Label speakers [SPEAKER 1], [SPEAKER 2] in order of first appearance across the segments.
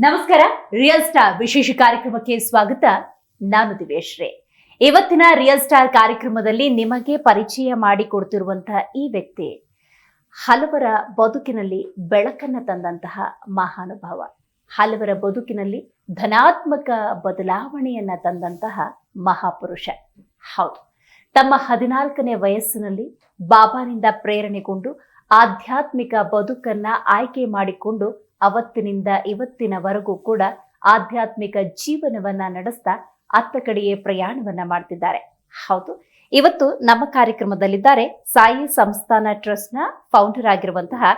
[SPEAKER 1] ನಮಸ್ಕಾರ. Real star ವಿಶೇಷ ಕಾರ್ಯಕ್ರಮಕ್ಕೆ ಸ್ವಾಗತ. ನಾನು ದಿವ್ಯಶ್ರೀ. ಇವತ್ತಿನ ರಿಯಲ್ ಸ್ಟಾರ್ ಕಾರ್ಯಕ್ರಮದಲ್ಲಿ ನಿಮಗೆ ಪರಿಚಯ ಮಾಡಿಕೊಡ್ತಿರುವಂತಹ ಈ ವ್ಯಕ್ತಿ ಹಲವರ ಬದುಕಿನಲ್ಲಿ ಬೆಳಕನ್ನು ತಂದಂತಹ ಮಹಾನುಭಾವ, ಹಲವರ ಬದುಕಿನಲ್ಲಿ ಧನಾತ್ಮಕ ಬದಲಾವಣೆಯನ್ನ ತಂದಂತಹ ಮಹಾಪುರುಷ. ಹೌದು, ತಮ್ಮ 14ನೇ ವಯಸ್ಸಿನಲ್ಲಿ ಬಾಬಾನಿಂದ ಪ್ರೇರಣೆಗೊಂಡು ಆಧ್ಯಾತ್ಮಿಕ ಬದುಕನ್ನ ಆಯ್ಕೆ ಮಾಡಿಕೊಂಡು ಅವತ್ತಿನಿಂದ ಇವತ್ತಿನವರೆಗೂ ಕೂಡ ಆಧ್ಯಾತ್ಮಿಕ ಜೀವನವನ್ನ ನಡೆಸ್ತಾ ಅತ್ತ ಕಡೆಯೇ ಪ್ರಯಾಣವನ್ನ ಮಾಡ್ತಿದ್ದಾರೆ. ಹೌದು, ಇವತ್ತು ನಮ್ಮ ಕಾರ್ಯಕ್ರಮದಲ್ಲಿದ್ದಾರೆ ಸಾಯಿ ಸಂಸ್ಥಾನ ಟ್ರಸ್ಟ್ ನ ಫೌಂಡರ್ ಆಗಿರುವಂತಹ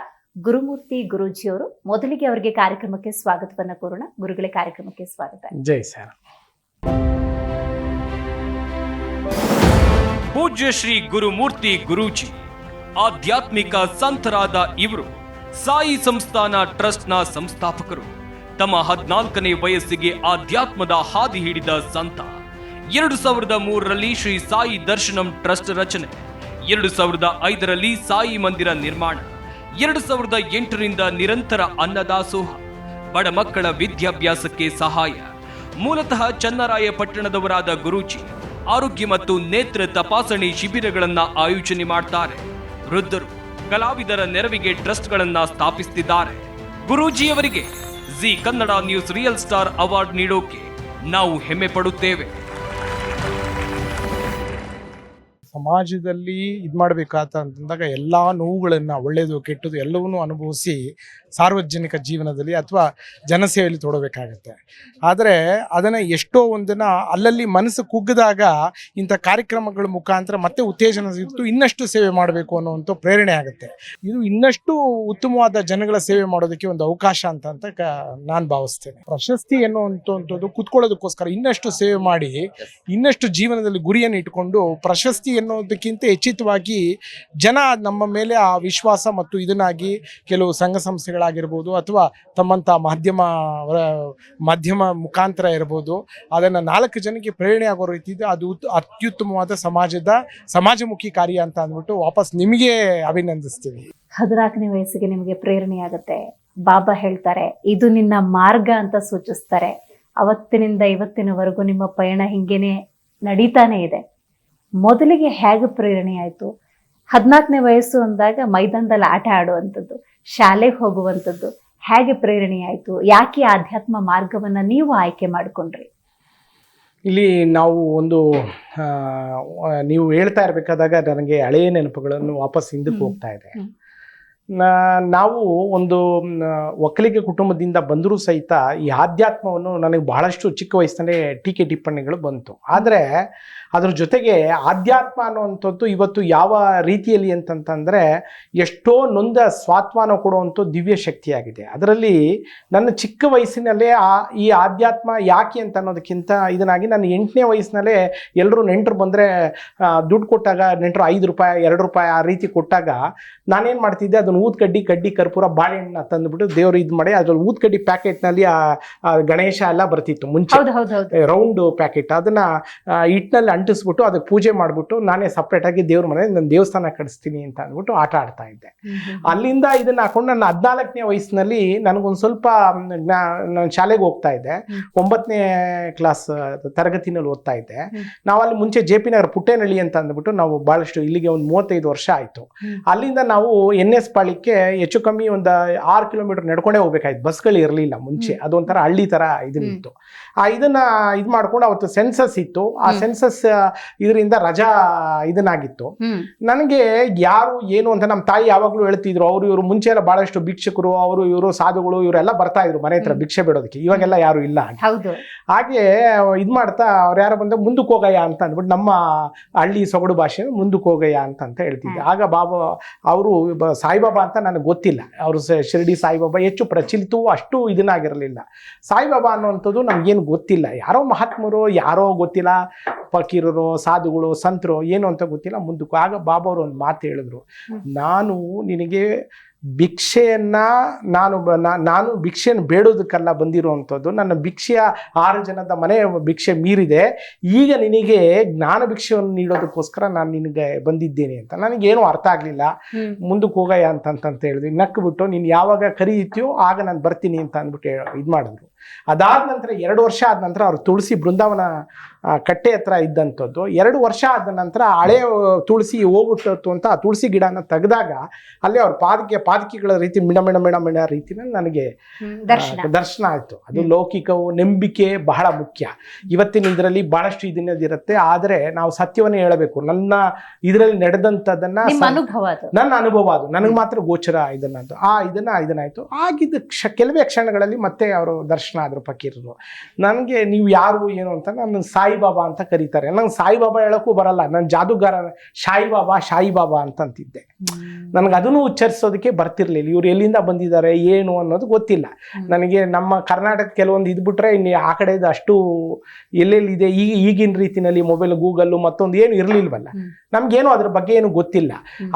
[SPEAKER 1] ಗುರುಮೂರ್ತಿ ಗುರೂಜಿಯವರು. ಮೊದಲಿಗೆ ಅವರಿಗೆ ಕಾರ್ಯಕ್ರಮಕ್ಕೆ ಸ್ವಾಗತವನ್ನ ಕೋರೋಣ. ಗುರುಗಳೇ, ಕಾರ್ಯಕ್ರಮಕ್ಕೆ ಸ್ವಾಗತ.
[SPEAKER 2] ಜೈ ಸರ್.
[SPEAKER 3] ಪೂಜ್ಯ ಶ್ರೀ ಗುರುಮೂರ್ತಿ ಗುರೂಜಿ ಆಧ್ಯಾತ್ಮಿಕ ಸಂತರಾದ ಇವರು ಸಾಯಿ ಸಂಸ್ಥಾನ ಟ್ರಸ್ಟ್ನ ಸಂಸ್ಥಾಪಕರು. ತಮ್ಮ 14ನೇ ವಯಸ್ಸಿಗೆ ಆಧ್ಯಾತ್ಮದ ಹಾದಿ ಹಿಡಿದ ಸಂತ. 2003ರಲ್ಲಿ ಶ್ರೀ ಸಾಯಿ ದರ್ಶನಂ ಟ್ರಸ್ಟ್ ರಚನೆ, 2005ರಲ್ಲಿ ಸಾಯಿ ಮಂದಿರ ನಿರ್ಮಾಣ, 2008ರಿಂದ ನಿರಂತರ ಅನ್ನದಾಸೋಹ, ಬಡ ಮಕ್ಕಳ ವಿದ್ಯಾಭ್ಯಾಸಕ್ಕೆ ಸಹಾಯ. ಮೂಲತಃ ಚನ್ನರಾಯಪಟ್ಟಣದವರಾದ ಗುರೂಜಿ ಆರೋಗ್ಯ ಮತ್ತು ನೇತ್ರ ತಪಾಸಣೆ ಶಿಬಿರಗಳನ್ನ ಆಯೋಜನೆ ಮಾಡ್ತಾರೆ. ವೃದ್ಧರು, ಕಲಾವಿದರ ನೆರವಿಗೆ ಟ್ರಸ್ಟ್ಗಳನ್ನ ಸ್ಥಾಪಿಸುತ್ತಿದ್ದಾರೆ. ಗುರೂಜಿಯವರಿಗೆ Zee Kannada news real star award ನೀಡೋಕೆ ನಾವು ಹೆಮ್ಮೆ ಪಡುತ್ತೇವೆ.
[SPEAKER 2] ಸಮಾಜದಲ್ಲಿ ಇದು ಮಾಡಬೇಕಾದಂದಾಗ ಎಲ್ಲ ನೋವುಗಳನ್ನು, ಒಳ್ಳೆಯದು ಕೆಟ್ಟದ್ದು ಎಲ್ಲವನ್ನೂ ಅನುಭವಿಸಿ ಸಾರ್ವಜನಿಕ ಜೀವನದಲ್ಲಿ ಅಥವಾ ಜನಸೇವೆಯಲ್ಲಿ ತೊಡಬೇಕಾಗತ್ತೆ. ಆದರೆ ಅದನ್ನು ಎಷ್ಟೋ ಒಂದನ್ನು ಅಲ್ಲಲ್ಲಿ ಮನಸ್ಸು ಕುಗ್ಗಿದಾಗ ಇಂಥ ಕಾರ್ಯಕ್ರಮಗಳ ಮುಖಾಂತರ ಮತ್ತೆ ಉತ್ತೇಜನ ಸಿಗ್ತು, ಇನ್ನಷ್ಟು ಸೇವೆ ಮಾಡಬೇಕು ಅನ್ನೋವಂಥ ಪ್ರೇರಣೆ ಆಗುತ್ತೆ. ಇದು ಇನ್ನಷ್ಟು ಉತ್ತಮವಾದ ಜನಗಳ ಸೇವೆ ಮಾಡೋದಕ್ಕೆ ಒಂದು ಅವಕಾಶ ಅಂತ ನಾನು ಭಾವಿಸ್ತೇನೆ. ಪ್ರಶಸ್ತಿ ಎನ್ನುವಂಥದ್ದು ಕುತ್ಕೊಳ್ಳೋದಕ್ಕೋಸ್ಕರ ಇನ್ನಷ್ಟು ಸೇವೆ ಮಾಡಿ, ಇನ್ನಷ್ಟು ಜೀವನದಲ್ಲಿ ಗುರಿಯನ್ನು ಇಟ್ಕೊಂಡು ಪ್ರಶಸ್ತಿ ಅನ್ನೋದಕ್ಕಿಂತ ಹೆಚ್ಚಿತವಾಗಿ ಜನ ನಮ್ಮ ಮೇಲೆ ಆ ವಿಶ್ವಾಸ ಮತ್ತು ಇದನ್ನಾಗಿ ಕೆಲವು ಸಂಘ ಸಂಸ್ಥೆಗಳಾಗಿರ್ಬೋದು ಅಥವಾ ತಮ್ಮಂಥ ಮಾಧ್ಯಮ ಮುಖಾಂತರ ಇರ್ಬೋದು, ಅದನ್ನು 4 ಜನಕ್ಕೆ ಪ್ರೇರಣೆ ಆಗೋ ರೀತಿ ಇದೆ. ಅದು ಅತ್ಯುತ್ತಮವಾದ ಸಮಾಜಮುಖಿ ಕಾರ್ಯ ಅಂತ ಅಂದ್ಬಿಟ್ಟು ವಾಪಸ್ ನಿಮಗೆ ಅಭಿನಂದಿಸ್ತೀವಿ.
[SPEAKER 1] 14ನೇ ವಯಸ್ಸಿಗೆ ನಿಮಗೆ ಪ್ರೇರಣೆ ಆಗುತ್ತೆ. ಬಾಬಾ ಹೇಳ್ತಾರೆ ಇದು ನಿನ್ನ ಮಾರ್ಗ ಅಂತ ಸೂಚಿಸ್ತಾರೆ. ಅವತ್ತಿನಿಂದ ಇವತ್ತಿನವರೆಗೂ ನಿಮ್ಮ ಪಯಣ ಹಿಂಗೇನೆ ನಡೀತಾನೆ ಇದೆ. ಮೊದಲಿಗೆ ಹೇಗೆ ಪ್ರೇರಣೆ ಆಯಿತು? 14ನೇ ವಯಸ್ಸು ಅಂದಾಗ ಮೈದಾನದಲ್ಲಿ ಆಟ ಆಡುವಂಥದ್ದು, ಶಾಲೆಗೆ ಹೋಗುವಂಥದ್ದು, ಹೇಗೆ ಪ್ರೇರಣೆ ಆಯಿತು? ಯಾಕೆ ಆಧ್ಯಾತ್ಮ ಮಾರ್ಗವನ್ನ ನೀವು ಆಯ್ಕೆ ಮಾಡಿಕೊಂಡ್ರಿ?
[SPEAKER 2] ಇಲ್ಲಿ ನಾವು ನೀವು ಹೇಳ್ತಾ ಇರಬೇಕಾದಾಗ ನನಗೆ ಹಳೆಯ ನೆನಪುಗಳನ್ನು ವಾಪಸ್ ಹಿಂದಕ್ಕೆ ಹೋಗ್ತಾ ಇದೆ. ನಾವು ಒಂದು ಒಕ್ಕಲಿಗ ಕುಟುಂಬದಿಂದ ಬಂದರೂ ಸಹಿತ ಈ ಆಧ್ಯಾತ್ಮವನ್ನು ನನಗೆ ಬಹಳಷ್ಟು ಚಿಕ್ಕ ವಯಸ್ಸಿನಲ್ಲೇ ಟೀಕೆ ಟಿಪ್ಪಣಿಗಳು ಬಂತು. ಆದರೆ ಅದ್ರ ಜೊತೆಗೆ ಆಧ್ಯಾತ್ಮ ಅನ್ನುವಂಥದ್ದು ಇವತ್ತು ಯಾವ ರೀತಿಯಲ್ಲಿ ಅಂತಂತಂದರೆ ಎಷ್ಟೋ ನೊಂದ ಸ್ವಾತ್ಮಾನ ಕೊಡುವಂಥ ದಿವ್ಯ ಶಕ್ತಿಯಾಗಿದೆ. ಅದರಲ್ಲಿ ನನ್ನ ಚಿಕ್ಕ ವಯಸ್ಸಿನಲ್ಲೇ ಈ ಆಧ್ಯಾತ್ಮ ಯಾಕೆ ಅಂತ ಅನ್ನೋದಕ್ಕಿಂತ ಇದನ್ನಾಗಿ ನಾನು 8ನೇ ವಯಸ್ಸಿನಲ್ಲೇ ಎಲ್ಲರೂ ನೆಂಟರು ಬಂದರೆ ದುಡ್ಡು ಕೊಟ್ಟಾಗ, ನೆಂಟರು 5 ರೂಪಾಯಿ 2 ರೂಪಾಯಿ ಆ ರೀತಿ ಕೊಟ್ಟಾಗ ನಾನೇನು ಮಾಡ್ತಿದ್ದೆ, ಅದನ್ನು ಕಡ್ಡಿ ಕರ್ಪೂರ ಬಾಳೆಹಣ್ಣ ತಂದುಬಿಟ್ಟು ದೇವರು ಇದು ಮಾಡಿ ಅದ್ರಲ್ಲಿ ಊದ್ಕಡ್ಡಿ ಪ್ಯಾಕೆಟ್ನಲ್ಲಿ ಗಣೇಶ ಎಲ್ಲ ಬರ್ತಿತ್ತು ಮುಂಚೆ, ರೌಂಡ್ ಪ್ಯಾಕೆಟ್. ಅದನ್ನ ಹಿಟ್ಟಿನಲ್ಲಿ ಅಂಟಿಸ್ಬಿಟ್ಟು ಅದಕ್ಕೆ ಪೂಜೆ ಮಾಡಿಬಿಟ್ಟು ನಾನೇ ಸಪ್ರೇಟಾಗಿ ದೇವ್ರ ಮನೆ ನನ್ನ ದೇವಸ್ಥಾನ ಕಡಿಸ್ತೀನಿ ಅಂತ ಅಂದ್ಬಿಟ್ಟು ಆಟ ಆಡ್ತಾ ಇದ್ದೆ. ಅಲ್ಲಿಂದ ಇದನ್ನ ಹಾಕೊಂಡು ನನ್ನ 14ನೇ ವಯಸ್ಸಿನಲ್ಲಿ ನನಗೊಂದು ಸ್ವಲ್ಪ ನಾನು ಶಾಲೆಗೆ ಹೋಗ್ತಾ ಇದ್ದೆ. 9ನೇ ಕ್ಲಾಸ್ ತರಗತಿನಲ್ಲಿ ಓದ್ತಾ ಇದ್ದೆ. ನಾವಲ್ಲಿ ಮುಂಚೆ JP ನಗರ ಪುಟ್ಟೇನಹಳ್ಳಿ ಅಂತ ಅಂದ್ಬಿಟ್ಟು ನಾವು ಭಾಳಷ್ಟು ಇಲ್ಲಿಗೆ ಒಂದು 35 ವರ್ಷ ಆಯಿತು. ಅಲ್ಲಿಂದ ನಾವು NS ಪಾಳಿಕ್ಕೆ ಹೆಚ್ಚು ಕಮ್ಮಿ ಒಂದು 6 ಕಿಲೋಮೀಟರ್ ನಡ್ಕೊಂಡೇ ಹೋಗ್ಬೇಕಾಯ್ತು. ಬಸ್ಗಳು ಇರಲಿಲ್ಲ ಮುಂಚೆ, ಅದೊಂಥರ ಹಳ್ಳಿ ಥರ ಇದನ್ನಿತ್ತು. ಇದನ್ನ ಇದು ಮಾಡ್ಕೊಂಡು ಅವತ್ತು ಸೆನ್ಸಸ್ ಇತ್ತು. ಆ ಸೆನ್ಸಸ್ ಇದರಿಂದ ರಜಾ ಇದನ್ನಾಗಿತ್ತು. ನನಗೆ ಯಾರು ಏನು ಅಂತ ನಮ್ಮ ತಾಯಿ ಯಾವಾಗಲೂ ಹೇಳ್ತಿದ್ರು. ಅವರು ಇವರು ಮುಂಚೆ ಎಲ್ಲ ಭಾಳಷ್ಟು ಭಿಕ್ಷಕರು, ಅವರು ಇವರು ಸಾಧುಗಳು ಇವರೆಲ್ಲ ಬರ್ತಾ ಇದ್ರು ಮನೆ ಹತ್ರ ಭಿಕ್ಷೆ ಬಿಡೋದಕ್ಕೆ. ಇವಾಗೆಲ್ಲ ಯಾರು ಇಲ್ಲ. ಹಾಗೆ ಇದು ಮಾಡ್ತಾ ಅವ್ರು ಯಾರು ಬಂದ ಮುಂದಕ್ಕೆ ಹೋಗಯ್ಯ ಅಂತ ಅಂದ್ಬಿಟ್ಟು ನಮ್ಮ ಹಳ್ಳಿ ಸೊಗಡು ಭಾಷೆ ಮುಂದಕ್ಕೆ ಹೋಗಯ್ಯ ಅಂತ ಹೇಳ್ತಿದ್ದೆ. ಆಗ ಬಾಬಾ ಅವರು ಸಾಯಿಬಾಬಾ ಅಂತ ನನಗೆ ಗೊತ್ತಿಲ್ಲ. ಅವರು ಶಿರಡಿ ಸಾಯಿಬಾಬಾ ಹೆಚ್ಚು ಪ್ರಚಲಿತವೂ ಅಷ್ಟು ಇದನ್ನಾಗಿರಲಿಲ್ಲ. ಸಾಯಿಬಾಬಾ ಅನ್ನುವಂಥದ್ದು ನಮಗೇನು ಗೊತ್ತಿಲ್ಲ. ಯಾರೋ ಮಹಾತ್ಮರು, ಯಾರೋ ಗೊತ್ತಿಲ್ಲ, ಫಕೀರರು, ಸಾಧುಗಳು, ಸಂತರು ಏನು ಅಂತ ಗೊತ್ತಿಲ್ಲ. ಮುಂದಕ್ಕೂ ಆಗ ಬಾಬಾ ಅವರು ಒಂದು ಮಾತು ಹೇಳಿದ್ರು, ನಾನು ನಿನಗೆ ಭಿಕ್ಷೆಯನ್ನ ನಾನು ಭಿಕ್ಷೆಯನ್ನು ಬೇಡೋದಕ್ಕಲ್ಲ ಬಂದಿರುವಂಥದ್ದು. ನನ್ನ ಭಿಕ್ಷೆಯ 6 ಜನದ ಮನೆ ಭಿಕ್ಷೆ ಮೀರಿದೆ. ಈಗ ನಿನಗೆ ಜ್ಞಾನ ಭಿಕ್ಷೆಯನ್ನು ನೀಡೋದಕ್ಕೋಸ್ಕರ ನಾನು ನಿನಗೆ ಬಂದಿದ್ದೇನೆ ಅಂತ. ನನಗೇನು ಅರ್ಥ ಆಗಲಿಲ್ಲ. ಮುಂದಕ್ಕೆ ಹೋಗಯ್ಯ ಅಂತ ಹೇಳಿದ್ವಿ. ನಕ್ಕು ಬಿಟ್ಟು ನೀನು ಯಾವಾಗ ಕರೀತೀಯೋ ಆಗ ನಾನು ಬರ್ತೀನಿ ಅಂತ ಅಂದ್ಬಿಟ್ಟು ಇದು ಮಾಡಿದ್ರು. ಅದಾದ ನಂತರ 2 ವರ್ಷ ಆದ ನಂತರ ಅವ್ರು ತುಳಸಿ ಬೃಂದಾವನ ಕಟ್ಟೆ ಹತ್ರ ಇದ್ದಂಥದ್ದು. 2 ವರ್ಷ ಆದ ನಂತರ ಹಳೆ ತುಳಸಿ ಹೋಗ್ಬಿಟ್ಟು ಅಂತ ಆ ತುಳಸಿ ಗಿಡನ ತೆಗೆದಾಗ ಅಲ್ಲಿ ಅವ್ರ ಪಾದಕಿಗಳ ರೀತಿ ಮಿಣ ರೀತಿನಲ್ಲಿ ನನಗೆ ದರ್ಶನ ಆಯಿತು. ಅದು ಲೌಕಿಕವು ನಂಬಿಕೆ ಬಹಳ ಮುಖ್ಯ. ಇವತ್ತಿನ ಇದರಲ್ಲಿ ಬಹಳಷ್ಟು ಇದನ್ನದಿರುತ್ತೆ, ಆದರೆ ನಾವು ಸತ್ಯವನ್ನು ಹೇಳಬೇಕು. ನನ್ನ ಇದರಲ್ಲಿ ನಡೆದಂಥದ್ದನ್ನ ನನ್ನ ಅನುಭವ ಅದು ನನಗೆ ಮಾತ್ರ ಗೋಚರ ಇದನ್ನದು ಇದನ್ನಾಯ್ತು. ಆಗಿದ್ದ ಕೆಲವೇ ಕ್ಷಣಗಳಲ್ಲಿ ಮತ್ತೆ ಅವರು ದರ್ಶನ ಆದರು ಫಕೀರರು. ನನಗೆ ನೀವು ಯಾರು ಏನು ಅಂತ ನನ್ನ ಸಾಯಿಬಾಬಾ ಅಂತ ಕರೀತಾರೆ. ನಂಗೆ ಸಾಯಿಬಾಬಾ ಹೇಳೋಕ್ಕೂ ಬರಲ್ಲ, ನನ್ನ ಜಾದೂಗಾರ ಶಾಯಿಬಾಬಾ ಅಂತಂತಿದ್ದೆ. ನನಗೆ ಅದನ್ನು ಉಚ್ಚರಿಸೋದಕ್ಕೆ ಬರ್ತಿರ್ಲಿಲ್ಲ. ಇವ್ರು ಎಲ್ಲಿಂದ ಬಂದಿದ್ದಾರೆ ಏನು ಅನ್ನೋದು ಗೊತ್ತಿಲ್ಲ ನನಗೆ. ನಮ್ಮ ಕರ್ನಾಟಕ ಕೆಲವೊಂದು ಇದ್ಬಿಟ್ರೆ ಇನ್ನು ಆ ಕಡೆದು ಅಷ್ಟು ಎಲ್ಲೆಲ್ಲಿದೆ ಈಗಿನ ರೀತಿಯಲ್ಲಿ ಮೊಬೈಲ್ ಗೂಗಲ್ಲು ಮತ್ತೊಂದು ಏನು ಇರಲಿಲ್ವಲ್ಲ, ನಮ್ಗೇನು ಅದ್ರ ಬಗ್ಗೆ ಏನು ಗೊತ್ತಿಲ್ಲ.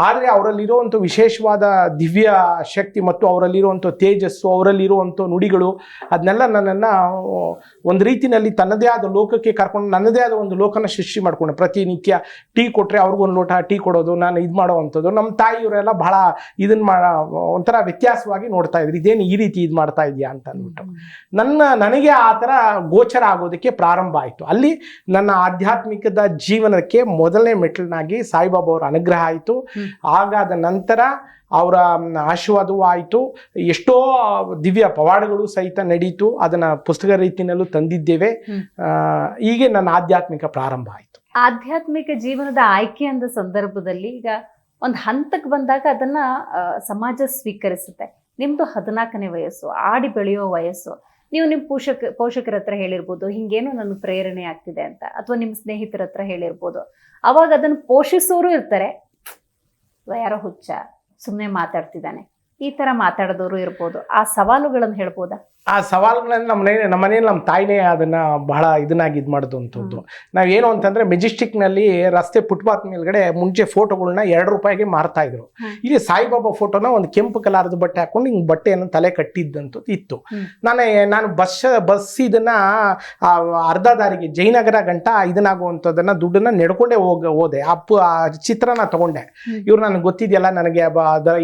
[SPEAKER 2] ಆದರೆ ಅವರಲ್ಲಿರುವಂಥ ವಿಶೇಷವಾದ ದಿವ್ಯ ಶಕ್ತಿ ಮತ್ತು ಅವರಲ್ಲಿರುವಂಥ ತೇಜಸ್ಸು, ಅವರಲ್ಲಿರುವಂಥ ನುಡಿಗಳು, ಅದನ್ನೆಲ್ಲ ನನ್ನನ್ನು ಒಂದು ರೀತಿಯಲ್ಲಿ ತನ್ನದೇ ಆದ ಲೋಕಕ್ಕೆ ಕರ್ಕೊಂಡು ನನ್ನದೇ ಆದ ಒಂದು ಲೋಕನ ಸೃಷ್ಟಿ ಮಾಡ್ಕೊಂಡೆ. ಪ್ರತಿನಿತ್ಯ ಟೀ ಕೊಟ್ಟರೆ ಅವ್ರಿಗೊಂದು ಲೋಟ ಟೀ ಕೊಡೋದು, ನಾನು ಇದು ಮಾಡೋ ಅಂಥದ್ದು. ನಮ್ಮ ತಾಯಿಯವರೆಲ್ಲ ಬಹಳ ಇದನ್ನು ಒಂಥರ ವ್ಯತ್ಯಾಸವಾಗಿ ನೋಡ್ತಾ ಇದ್ರು, ಇದೇನು ಈ ರೀತಿ ಇದು ಮಾಡ್ತಾ ಇದೆಯಾ ಅಂತ ಅಂದ್ಬಿಟ್ಟು. ನನಗೆ ಆ ಥರ ಗೋಚರ ಆಗೋದಕ್ಕೆ ಪ್ರಾರಂಭ ಆಯಿತು. ಅಲ್ಲಿ ನನ್ನ ಆಧ್ಯಾತ್ಮಿಕದ ಜೀವನಕ್ಕೆ ಮೊದಲನೇ ಮೆಟ್ಟಿಲಿನಾಗಿ ಸಾಯಿಬಾಬಾ ಅವರ ಅನುಗ್ರಹ ಆಯಿತು. ಹಾಗಾದ ನಂತರ ಅವರ ಆಶೀರ್ವಾದವೂ ಆಯಿತು. ಎಷ್ಟೋ ದಿವ್ಯ ಪವಾಡಗಳು ಸಹಿತ ನಡೀತು. ಅದನ್ನು ಪುಸ್ತಕ ರೀತಿಯಲ್ಲೂ ತಂದಿದ್ದೇವೆ. ಹೀಗೆ ನನ್ನ ಆಧ್ಯಾತ್ಮಿಕ ಪ್ರಾರಂಭ ಆಯಿತು.
[SPEAKER 1] ಆಧ್ಯಾತ್ಮಿಕ ಜೀವನದ ಆಯ್ಕೆ ಅಂದ ಸಂದರ್ಭದಲ್ಲಿ ಈಗ ಒಂದು ಹಂತಕ್ಕೆ ಬಂದಾಗ ಅದನ್ನ ಸಮಾಜ ಸ್ವೀಕರಿಸುತ್ತೆ. ನಿಮ್ದು 14ನೇ ವಯಸ್ಸು, ಆಡಿ ಬೆಳೆಯೋ ವಯಸ್ಸು. ನೀವು ನಿಮ್ಮ ಪೋಷಕರ ಹತ್ರ ಹೇಳಿರ್ಬೋದು ಹಿಂಗೇನೋ ನನಗೆ ಪ್ರೇರಣೆ ಆಗ್ತಿದೆ ಅಂತ, ಅಥವಾ ನಿಮ್ಮ ಸ್ನೇಹಿತರ ಹತ್ರ ಹೇಳಿರ್ಬೋದು. ಅವಾಗ ಅದನ್ನು ಪೋಷಿಸೋರು ಇರ್ತಾರೆ, ಯಾರೋ ಹುಚ್ಚ ಸುಮ್ಮನೆ ಮಾತಾಡ್ತಿದ್ದಾನೆ ಈ ತರ ಮಾತಾಡೋದವರು ಇರ್ಬೋದು. ಆ ಸವಾಲುಗಳನ್ನು ಹೇಳ್ಬೋದಾ?
[SPEAKER 2] ಆ ಸವಾಲುಗಳನ್ನು ನಮ್ಮ ಮನೇಲಿ ನಮ್ಮ ತಾಯಿನೇ ಅದನ್ನು ಬಹಳ ಇದನ್ನಾಗಿ ಇದು ಮಾಡೋದು ಅಂಥದ್ದು. ನಾವೇನು ಅಂತಂದರೆ ಮೆಜೆಸ್ಟಿಕ್ನಲ್ಲಿ ರಸ್ತೆ ಫುಟ್ಪಾತ್ ಮೇಲ್ಗಡೆ ಮುಂಚೆ ಫೋಟೋಗಳನ್ನ 2 ರೂಪಾಯಿಗೆ ಮಾರ್ತಾಯಿದ್ರು. ಇಲ್ಲಿ ಸಾಯಿಬಾಬಾ ಫೋಟೋನ ಒಂದು ಕೆಂಪು ಕಲರ್ದು ಬಟ್ಟೆ ಹಾಕೊಂಡು ಹಿಂಗೆ ಬಟ್ಟೆಯನ್ನು ತಲೆ ಕಟ್ಟಿದ್ದಂಥದ್ದು ಇತ್ತು. ನಾನು ಬಸ್ ಇದನ್ನು ಅರ್ಧ ದಾರಿಗೆ ಜಯನಗರ ಗಂಟ ಇದನ್ನಾಗುವಂಥದ್ದನ್ನು ದುಡ್ಡನ್ನು ನೆಡ್ಕೊಂಡೇ ಹೋದೆ. ಆ ಚಿತ್ರನ ತಗೊಂಡೆ. ಇವ್ರು ನನಗೆ ಗೊತ್ತಿದೆಯಲ್ಲ, ನನಗೆ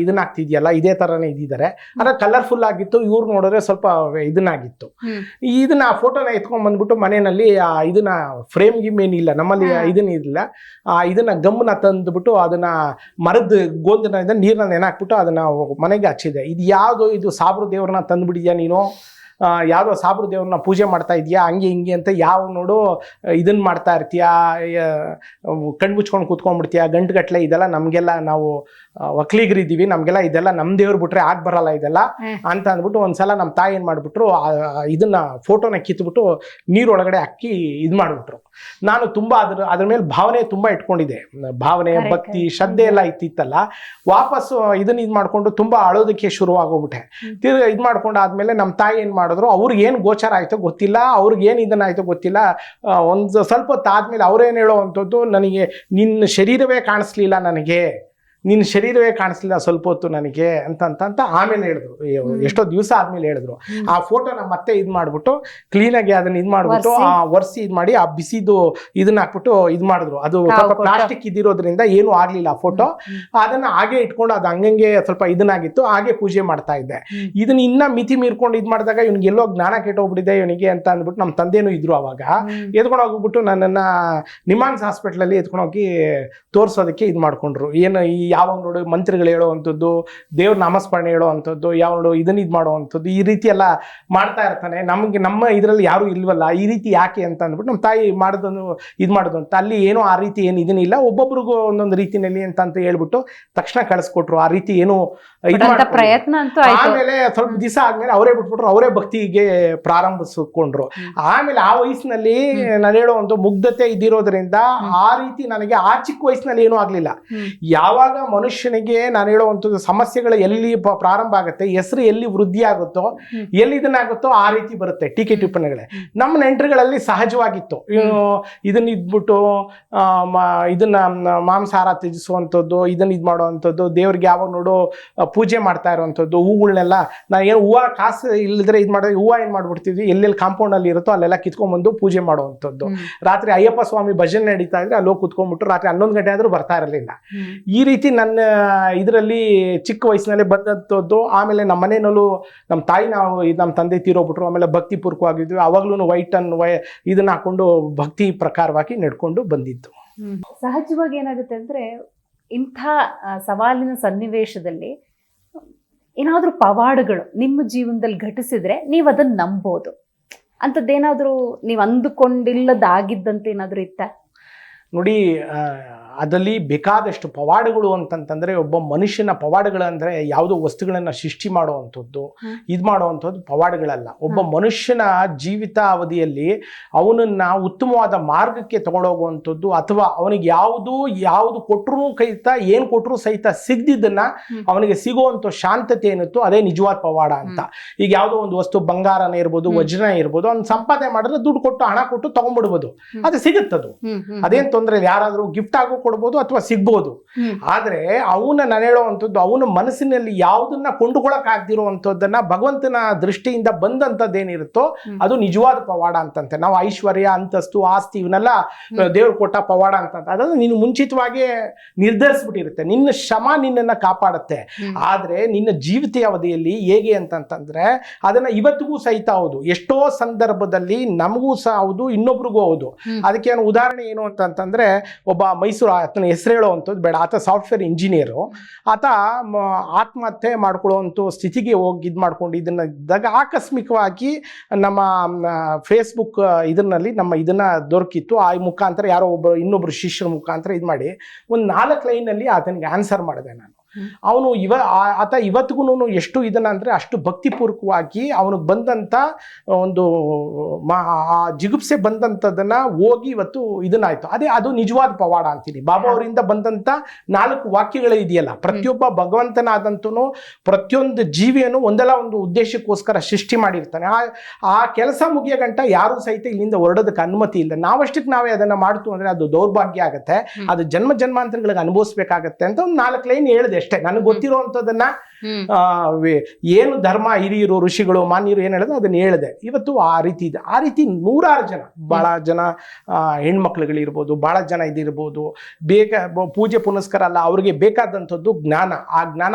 [SPEAKER 2] ಇದನ್ನಾಗ್ತಿದೆಯಲ್ಲ, ಇದೇ ಥರನೇ ಇದ್ದಿದ್ದಾರೆ. ಆದರೆ ಕಲರ್ಫುಲ್ ಆಗಿತ್ತು. ಇವ್ರು ನೋಡಿದ್ರೆ ಸ್ವಲ್ಪ ಇದನ್ನಾಗಿತ್ತು. ಇದನ್ನ ಆ ಫೋಟೋನ ಎತ್ಕೊಂಡ್ ಬಂದ್ಬಿಟ್ಟು ಮನೆಯಲ್ಲಿ ಇದನ್ನ ಫ್ರೇಮ್ ಗಿಮ್ ಏನಿಲ್ಲ ನಮ್ಮಲ್ಲಿ, ಇದನ್ನ ಇಲ್ಲ, ಇದನ್ನ ಗಮ್ಮನ ತಂದ್ಬಿಟ್ಟು ಅದನ್ನ ಮರದ ಗೋಂದನ ನೀರನ್ನ ನೆನಾಕ್ಬಿಟ್ಟು ಅದನ್ನ ಮನೆಗೆ ಹಚ್ಚಿದೆ. ಇದು ಯಾವುದು, ಇದು ಸಾಬ್ರು ದೇವ್ರನ್ನ ತಂದ್ಬಿಟ್ಟಿದ್ಯಾ ನೀನು, ಯಾವುದೋ ಸಾಬ್ರು ದೇವ್ರನ್ನ ಪೂಜೆ ಮಾಡ್ತಾ ಇದೆಯಾ, ಹಂಗೆ ಹಿಂಗೆ ಅಂತ ಯಾವ ನೋಡು ಇದನ್ನು ಮಾಡ್ತಾ ಇರ್ತೀಯಾ, ಕಣ್ಣು ಮುಚ್ಕೊಂಡು ಕೂತ್ಕೊಂಡ್ಬಿಡ್ತೀಯಾ, ಗಂಟುಗಟ್ಟಲೆ ಇದೆಲ್ಲ ನಮಗೆಲ್ಲ, ನಾವು ಒಕ್ಕಲಿಗರಿದ್ದೀವಿ, ನಮಗೆಲ್ಲ ಇದೆಲ್ಲ ನಮ್ಮ ದೇವ್ರು ಬಿಟ್ರೆ ಆಗ ಬರಲ್ಲ ಇದೆಲ್ಲ ಅಂತ ಅಂದ್ಬಿಟ್ಟು ಒಂದ್ಸಲ ನಮ್ಮ ತಾಯಿ ಏನು ಮಾಡಿಬಿಟ್ರು, ಇದನ್ನ ಫೋಟೋನ ಕಿತ್ಬಿಟ್ಟು ನೀರೊಳಗಡೆ ಹಾಕಿ ಇದು ಮಾಡಿಬಿಟ್ರು. ನಾನು ತುಂಬ ಅದ್ರ ಮೇಲೆ ಭಾವನೆ ತುಂಬ ಇಟ್ಕೊಂಡಿದ್ದೆ. ಭಾವನೆ, ಭಕ್ತಿ, ಶ್ರದ್ಧೆ ಎಲ್ಲ ಇತ್ತಿತ್ತಲ್ಲ. ವಾಪಸ್ಸು ಇದನ್ನ ಇದು ಮಾಡಿಕೊಂಡು ತುಂಬ ಅಳೋದಕ್ಕೆ ಶುರುವಾಗೋಗ್ಬಿಟ್ಟೆ. ಇದು ಮಾಡ್ಕೊಂಡು ಆದಮೇಲೆ ನಮ್ಮ ತಾಯಿ ಏನು ಮಾಡಿದ್ರು, ಅವ್ರಿಗೆ ಏನು ಗೋಚರ ಆಯಿತೋ ಗೊತ್ತಿಲ್ಲ, ಅವ್ರಿಗೆ ಏನು ಇದನ್ನಾಯಿತೋ ಗೊತ್ತಿಲ್ಲ. ಒಂದು ಸ್ವಲ್ಪ ಹೊತ್ತು ಆದಮೇಲೆ ಅವ್ರೇನು ಹೇಳೋವಂಥದ್ದು, ನನಗೆ ನಿನ್ನ ಶರೀರವೇ ಕಾಣಿಸ್ಲಿಲ್ಲ, ನಿನ್ನ ಶರೀರವೇ ಕಾಣಿಸ್ಲಿಲ್ಲ ಸ್ವಲ್ಪ ಹೊತ್ತು ನನಗೆ ಅಂತ ಆಮೇಲೆ ಹೇಳಿದ್ರು. ಎಷ್ಟೋ ದಿವಸ ಆದ್ಮೇಲೆ ಹೇಳಿದ್ರು. ಆ ಫೋಟೋನ ಮತ್ತೆ ಇದು ಮಾಡಿಬಿಟ್ಟು ಕ್ಲೀನಾಗಿ ಅದನ್ನ ಇದು ಮಾಡಿಬಿಟ್ಟು ಒರೆಸಿ ಇದು ಮಾಡಿ ಆ ಬಿಸಿದು ಇದನ್ನ ಹಾಕ್ಬಿಟ್ಟು ಇದು ಮಾಡಿದ್ರು. ಅದು ಸ್ವಲ್ಪ ಪ್ಲಾಸ್ಟಿಕ್ ಇದ್ದಿರೋದ್ರಿಂದ ಏನೂ ಆಗಲಿಲ್ಲ ಆ ಫೋಟೋ. ಅದನ್ನ ಹಾಗೆ ಇಟ್ಕೊಂಡು ಅದು ಹಂಗಂಗೆ ಸ್ವಲ್ಪ ಇದನ್ನಾಗಿತ್ತು, ಹಾಗೆ ಪೂಜೆ ಮಾಡ್ತಾ ಇದ್ದೆ. ಇದನ್ನ ಇನ್ನ ಮಿತಿ ಮೀರ್ಕೊಂಡು ಇದು ಮಾಡಿದಾಗ ಇವ್ನಿಗೆ ಎಲ್ಲೋ ಜ್ಞಾನ ಕೆಟ್ಟೋಗ್ಬಿಟ್ಟಿದೆ ಇವನಿಗೆ ಅಂತ ಅಂದ್ಬಿಟ್ಟು ನಮ್ಮ ತಂದೆನೂ ಇದ್ರು. ಅವಾಗ ಎತ್ಕೊಂಡು ಹೋಗ್ಬಿಟ್ಟು ನನ್ನನ್ನು ನಿಮಾನ್ಸ್ ಹಾಸ್ಪಿಟ್ಲಲ್ಲಿ ಎತ್ಕೊಂಡು ಹೋಗಿ ತೋರಿಸೋದಕ್ಕೆ ಇದು ಮಾಡ್ಕೊಂಡ್ರು. ಏನು ಈ ಯಾವಾಗ ನೋಡು ಮಂತ್ರಿಗಳು ಹೇಳೋವಂಥದ್ದು, ದೇವ್ರ ನಾಮಸ್ಮರಣೆ ಹೇಳೋವಂಥದ್ದು, ಯಾವ ನೋಡು ಇದನ್ನ ಇದು ಮಾಡೋವಂಥದ್ದು, ಈ ರೀತಿ ಎಲ್ಲ ಮಾಡ್ತಾ ಇರ್ತಾನೆ. ನಮ್ಮ ಇದರಲ್ಲಿ ಯಾರೂ ಇಲ್ವಲ್ಲ, ಈ ರೀತಿ ಯಾಕೆ ಅಂತ ಅಂದ್ಬಿಟ್ಟು ನಮ್ಮ ತಾಯಿ ಮಾಡೋದನ್ನು ಇದು ಮಾಡೋದು ಅಂತ. ಅಲ್ಲಿ ಏನೋ ಆ ರೀತಿ ಏನು ಇದನ್ನಿಲ್ಲ, ಒಬ್ಬೊಬ್ರಿಗೂ ಒಂದೊಂದು ರೀತಿಯಲ್ಲಿ ಅಂತ ಹೇಳ್ಬಿಟ್ಟು ತಕ್ಷಣ ಕಳಿಸ್ಕೊಟ್ರು. ಆ ರೀತಿ ಏನು ಇದು
[SPEAKER 1] ಪ್ರಯತ್ನ ಅಂತೂ
[SPEAKER 2] ಆಮೇಲೆ ಸ್ವಲ್ಪ ದಿವಸ ಆದ್ಮೇಲೆ ಅವರೇ ಬಿಟ್ಬಿಟ್ರು, ಅವರೇ ಭಕ್ತಿಗೆ ಪ್ರಾರಂಭಿಸ್ಕೊಂಡ್ರು. ಆಮೇಲೆ ಆ ವಯಸ್ಸಿನಲ್ಲಿ ನಾನು ಹೇಳೋ ಒಂದು ಮುಗ್ಧತೆ ಇದ್ದಿರೋದ್ರಿಂದ ಆ ರೀತಿ ನನಗೆ ಆ ಚಿಕ್ಕ ವಯಸ್ಸಿನಲ್ಲಿ ಏನೂ ಆಗ್ಲಿಲ್ಲ. ಯಾವಾಗ ಮನುಷ್ಯನಿಗೆ ನಾನು ಹೇಳುವಂಥದ್ದು ಸಮಸ್ಯೆಗಳು ಎಲ್ಲಿ ಪ್ರಾರಂಭ ಆಗುತ್ತೆ, ಹೆಸರು ಎಲ್ಲಿ ವೃದ್ಧಿ ಆಗುತ್ತೋ, ಎಲ್ಲಿ ಇದನ್ನಾಗುತ್ತೋ ಆ ರೀತಿ ಬರುತ್ತೆ ಟೀಕೆ ಟಿಪ್ಪಣಿಗಳೇ. ನಮ್ಮ ನೆಂಟರುಗಳಲ್ಲಿ ಸಹಜವಾಗಿತ್ತು. ಇದನ್ನ ಇದ್ಬಿಟ್ಟು ಇದನ್ನ ಮಾಂಸಾಹಾರ ತ್ಯಜಿಸುವಂಥದ್ದು, ಇದನ್ನ ಇದು ಮಾಡುವಂಥದ್ದು, ದೇವ್ರಿಗೆ ಯಾವಾಗ ನೋಡು ಪೂಜೆ ಮಾಡ್ತಾ ಇರುವಂಥದ್ದು, ಹೂಗಳನ್ನೆಲ್ಲ ನಾನು ಏನು ಹೂವು ಕಾಸು ಇಲ್ಲದ್ರೆ ಇದು ಮಾಡೋದು, ಹೂವು ಏನು ಮಾಡ್ಬಿಡ್ತಿದ್ವಿ, ಎಲ್ಲೆಲ್ಲಿ ಕಾಂಪೌಂಡಲ್ಲಿ ಇರುತ್ತೋ ಅಲ್ಲೆಲ್ಲ ಕಿತ್ಕೊಂಡ್ಬಂದು ಪೂಜೆ ಮಾಡುವಂಥದ್ದು. ರಾತ್ರಿ ಅಯ್ಯಪ್ಪ ಸ್ವಾಮಿ ಭಜನೆ ನಡೀತಾ ಇದ್ರೆ ಅಲ್ಲಿ ಹೋಗಿ ಕುತ್ಕೊಂಡ್ಬಿಟ್ಟು ರಾತ್ರಿ 11 ಗಂಟೆ ಆದರೂ ಬರ್ತಾ ಇರಲಿಲ್ಲ. ಈ ರೀತಿ ನನ್ನ ಇದರಲ್ಲಿ ಚಿಕ್ಕ ವಯಸ್ಸಿನಲ್ಲೇ ಬಂದಂಥದ್ದು. ಆಮೇಲೆ ನಮ್ಮ ಮನೆಯಲ್ಲೂ ನಮ್ಮ ತಾಯಿ ನಮ್ಮ ತಂದೆ ತೀರೋಗ್ಬಿಟ್ರು. ಆಮೇಲೆ ಭಕ್ತಿ ಪೂರ್ವಕವಾಗಿದ್ವಿ. ಅವಾಗ್ಲೂ ಇದನ್ನ ಹಾಕೊಂಡು ಭಕ್ತಿ ಪ್ರಕಾರವಾಗಿ ನಡ್ಕೊಂಡು ಬಂದಿದ್ದು.
[SPEAKER 1] ಸಹಜವಾಗಿ ಏನಾಗುತ್ತೆ ಅಂದ್ರೆ ಇಂಥ ಸವಾಲಿನ ಸನ್ನಿವೇಶದಲ್ಲಿ ಏನಾದ್ರೂ ಪವಾಡಗಳು ನಿಮ್ಮ ಜೀವನದಲ್ಲಿ ಘಟಿಸಿದ್ರೆ ನೀವು ಅದನ್ನ ನಂಬೋದು. ಅಂಥದ್ದೇನಾದ್ರೂ ನೀವು ಅಂದುಕೊಂಡಿಲ್ಲದಾಗಿದ್ದಂತೆ ಏನಾದ್ರೂ ಇತ್ತ?
[SPEAKER 2] ನೋಡಿ, ಅದರಲ್ಲಿ ಬೇಕಾದಷ್ಟು ಪವಾಡಗಳು ಅಂತಂತಂದರೆ, ಒಬ್ಬ ಮನುಷ್ಯನ ಪವಾಡಗಳಂದರೆ ಯಾವುದೋ ವಸ್ತುಗಳನ್ನು ಸೃಷ್ಟಿ ಮಾಡುವಂಥದ್ದು, ಇದು ಮಾಡುವಂಥದ್ದು ಪವಾಡಗಳಲ್ಲ. ಒಬ್ಬ ಮನುಷ್ಯನ ಜೀವಿತ ಅವಧಿಯಲ್ಲಿ ಅವನನ್ನು ಉತ್ತಮವಾದ ಮಾರ್ಗಕ್ಕೆ ತಗೊಂಡೋಗುವಂಥದ್ದು, ಅಥವಾ ಅವನಿಗೆ ಯಾವುದು ಕೊಟ್ಟರು ಏನು ಕೊಟ್ಟರು ಸಹಿತ ಸಿಗದಿದ್ದನ್ನು ಅವನಿಗೆ ಸಿಗುವಂಥ ಶಾಂತತೆ ಏನಿತ್ತು ಅದೇ ನಿಜವಾದ ಪವಾಡ ಅಂತ. ಈಗ ಯಾವುದೋ ಒಂದು ವಸ್ತು, ಬಂಗಾರನೇ ಇರ್ಬೋದು, ವಜ್ರನೇ ಇರ್ಬೋದು, ಅವ್ನು ಸಂಪಾದನೆ ಮಾಡಿದ್ರೆ ದುಡ್ಡು ಕೊಟ್ಟು ಹಣ ಕೊಟ್ಟು ತಗೊಂಡ್ಬಿಡ್ಬೋದು, ಅದು ಸಿಗುತ್ತದು. ಅದೇನು ತೊಂದರೆ ಇಲ್ಲ. ಯಾರಾದರೂ ಗಿಫ್ಟ್ ಆಗೋ ಕೊಡ್ಬೋದು ಅಥವಾ ಸಿಗ್ಬೋದು. ಆದ್ರೆ ನಾನು ಹೇಳುವಂಥದ್ದು, ಅವನ ಮನಸ್ಸಿನಲ್ಲಿ ಯಾವುದನ್ನ ಕೊಂಡುಕೊಳ್ಳಕ್ ಆಗ್ದಿರುವಂಥದ್ದನ್ನ ಭಗವಂತನ ದೃಷ್ಟಿಯಿಂದ ಬಂದಂಥದ್ದೇನಿರುತ್ತೋ ಅದು ನಿಜವಾದ ಪವಾಡ ಅಂತಂತೆ. ನಾವು ಐಶ್ವರ್ಯ, ಅಂತಸ್ತು, ಆಸ್ತಿ ಇವನ್ನೆಲ್ಲ ದೇವ್ರು ಕೊಟ್ಟ ಪವಾಡ ಅಂತ ಅದನ್ನು ನೀನು ಮುಂಚಿತವಾಗಿ ನಿರ್ಧರಿಸ್ಬಿಟ್ಟಿರುತ್ತೆ. ನಿನ್ನ ಶ್ರಮ ನಿನ್ನನ್ನು ಕಾಪಾಡುತ್ತೆ. ಆದ್ರೆ ನಿನ್ನ ಜೀವಿತ ಅವಧಿಯಲ್ಲಿ ಹೇಗೆ ಅಂತಂತಂದ್ರೆ ಅದನ್ನ ಇವತ್ತಿಗೂ ಸಹಿತ ಹೌದು, ಎಷ್ಟೋ ಸಂದರ್ಭದಲ್ಲಿ ನಮಗೂ ಸಹ ಹೌದು, ಇನ್ನೊಬ್ರಿಗೂ ಹೌದು. ಅದಕ್ಕೆ ಉದಾಹರಣೆ ಏನು ಅಂತಂತಂದ್ರೆ, ಒಬ್ಬ ಮೈಸೂರು, ಆತನ ಹೆಸರು ಹೇಳುವಂಥದ್ದು ಬೇಡ, ಆತ ಸಾಫ್ಟ್ವೇರ್ ಇಂಜಿನಿಯರು. ಆತ ಆತ್ಮಹತ್ಯೆ ಮಾಡ್ಕೊಳ್ಳುವಂಥ ಸ್ಥಿತಿಗೆ ಹೋಗಿ ಇದು ಮಾಡ್ಕೊಂಡು ಇದನ್ನ ಇದ್ದಾಗ ಆಕಸ್ಮಿಕವಾಗಿ ನಮ್ಮ ಫೇಸ್ಬುಕ್ ಇದನ್ನ ದೊರಕಿತ್ತು. ಆ ಮುಖಾಂತರ ಯಾರೋ ಇನ್ನೊಬ್ರು ಶಿಷ್ಯರ ಮುಖಾಂತರ ಇದು ಮಾಡಿ ಒಂದು 4 ಲೈನಲ್ಲಿ ಆತನಿಗೆ ಆನ್ಸರ್ ಮಾಡಿದೆ ನಾನು. ಅವನು ಆತ ಇವತ್ತಿಗೂ ಎಷ್ಟು ಇದನ್ನ ಅಂದರೆ ಅಷ್ಟು ಭಕ್ತಿಪೂರ್ವಕವಾಗಿ ಅವನಿಗೆ ಬಂದಂಥ ಒಂದು ಜಿಗುಪ್ಸೆ ಬಂದಂಥದ್ದನ್ನು ಹೋಗಿ ಇವತ್ತು ಇದನ್ನಾಯ್ತು. ಅದು ನಿಜವಾದ ಪವಾಡ ಅಂತೀನಿ. ಬಾಬಾ ಅವರಿಂದ ಬಂದಂಥ 4 ವಾಕ್ಯಗಳು ಇದೆಯಲ್ಲ, ಪ್ರತಿಯೊಬ್ಬ ಭಗವಂತನಾದಂತೂ ಪ್ರತಿಯೊಂದು ಜೀವಿಯನ್ನು ಒಂದಲ್ಲ ಒಂದು ಉದ್ದೇಶಕ್ಕೋಸ್ಕರ ಸೃಷ್ಟಿ ಮಾಡಿರ್ತಾನೆ. ಆ ಕೆಲಸ ಮುಗಿಯೋ ಗಂಟ ಯಾರೂ ಸಹಿತ ಇಲ್ಲಿಂದ ಹೊರಡೋದಕ್ಕೆ ಅನುಮತಿ ಇಲ್ಲ. ನಾವಷ್ಟಕ್ಕೆ ನಾವೇ ಅದನ್ನು ಮಾಡ್ತು ಅಂದರೆ ಅದು ದೌರ್ಭಾಗ್ಯ ಆಗುತ್ತೆ, ಅದು ಜನ್ಮಾಂತರಗಳಿಗೆ ಅನುಭವಿಸ್ಬೇಕಾಗತ್ತೆ ಅಂತ ಒಂದು 4 ಲೈನ್ ಹೇಳಿದೆ ಅಷ್ಟೇ. ನನಗೆ ಗೊತ್ತಿರುವಂಥದ್ದನ್ನ ಏನು ಧರ್ಮ ಹಿರಿಯರು, ಋಷಿಗಳು, ಮಾನ್ಯರು ಏನು ಹೇಳಿದ್ರು ಅದನ್ನ ಹೇಳಿದೆ. ಇವತ್ತು ಆ ರೀತಿ ಇದೆ. ಆ ರೀತಿ 100 ಜನ, ಬಹಳ ಜನ ಹೆಣ್ಮಕ್ಳುಗಳಿರ್ಬೋದು, ಬಹಳ ಜನ ಇದಿರ್ಬೋದು, ಪೂಜೆ ಪುನಸ್ಕಾರ ಅಲ್ಲ, ಅವ್ರಿಗೆ ಬೇಕಾದಂಥದ್ದು ಜ್ಞಾನ. ಆ ಜ್ಞಾನ,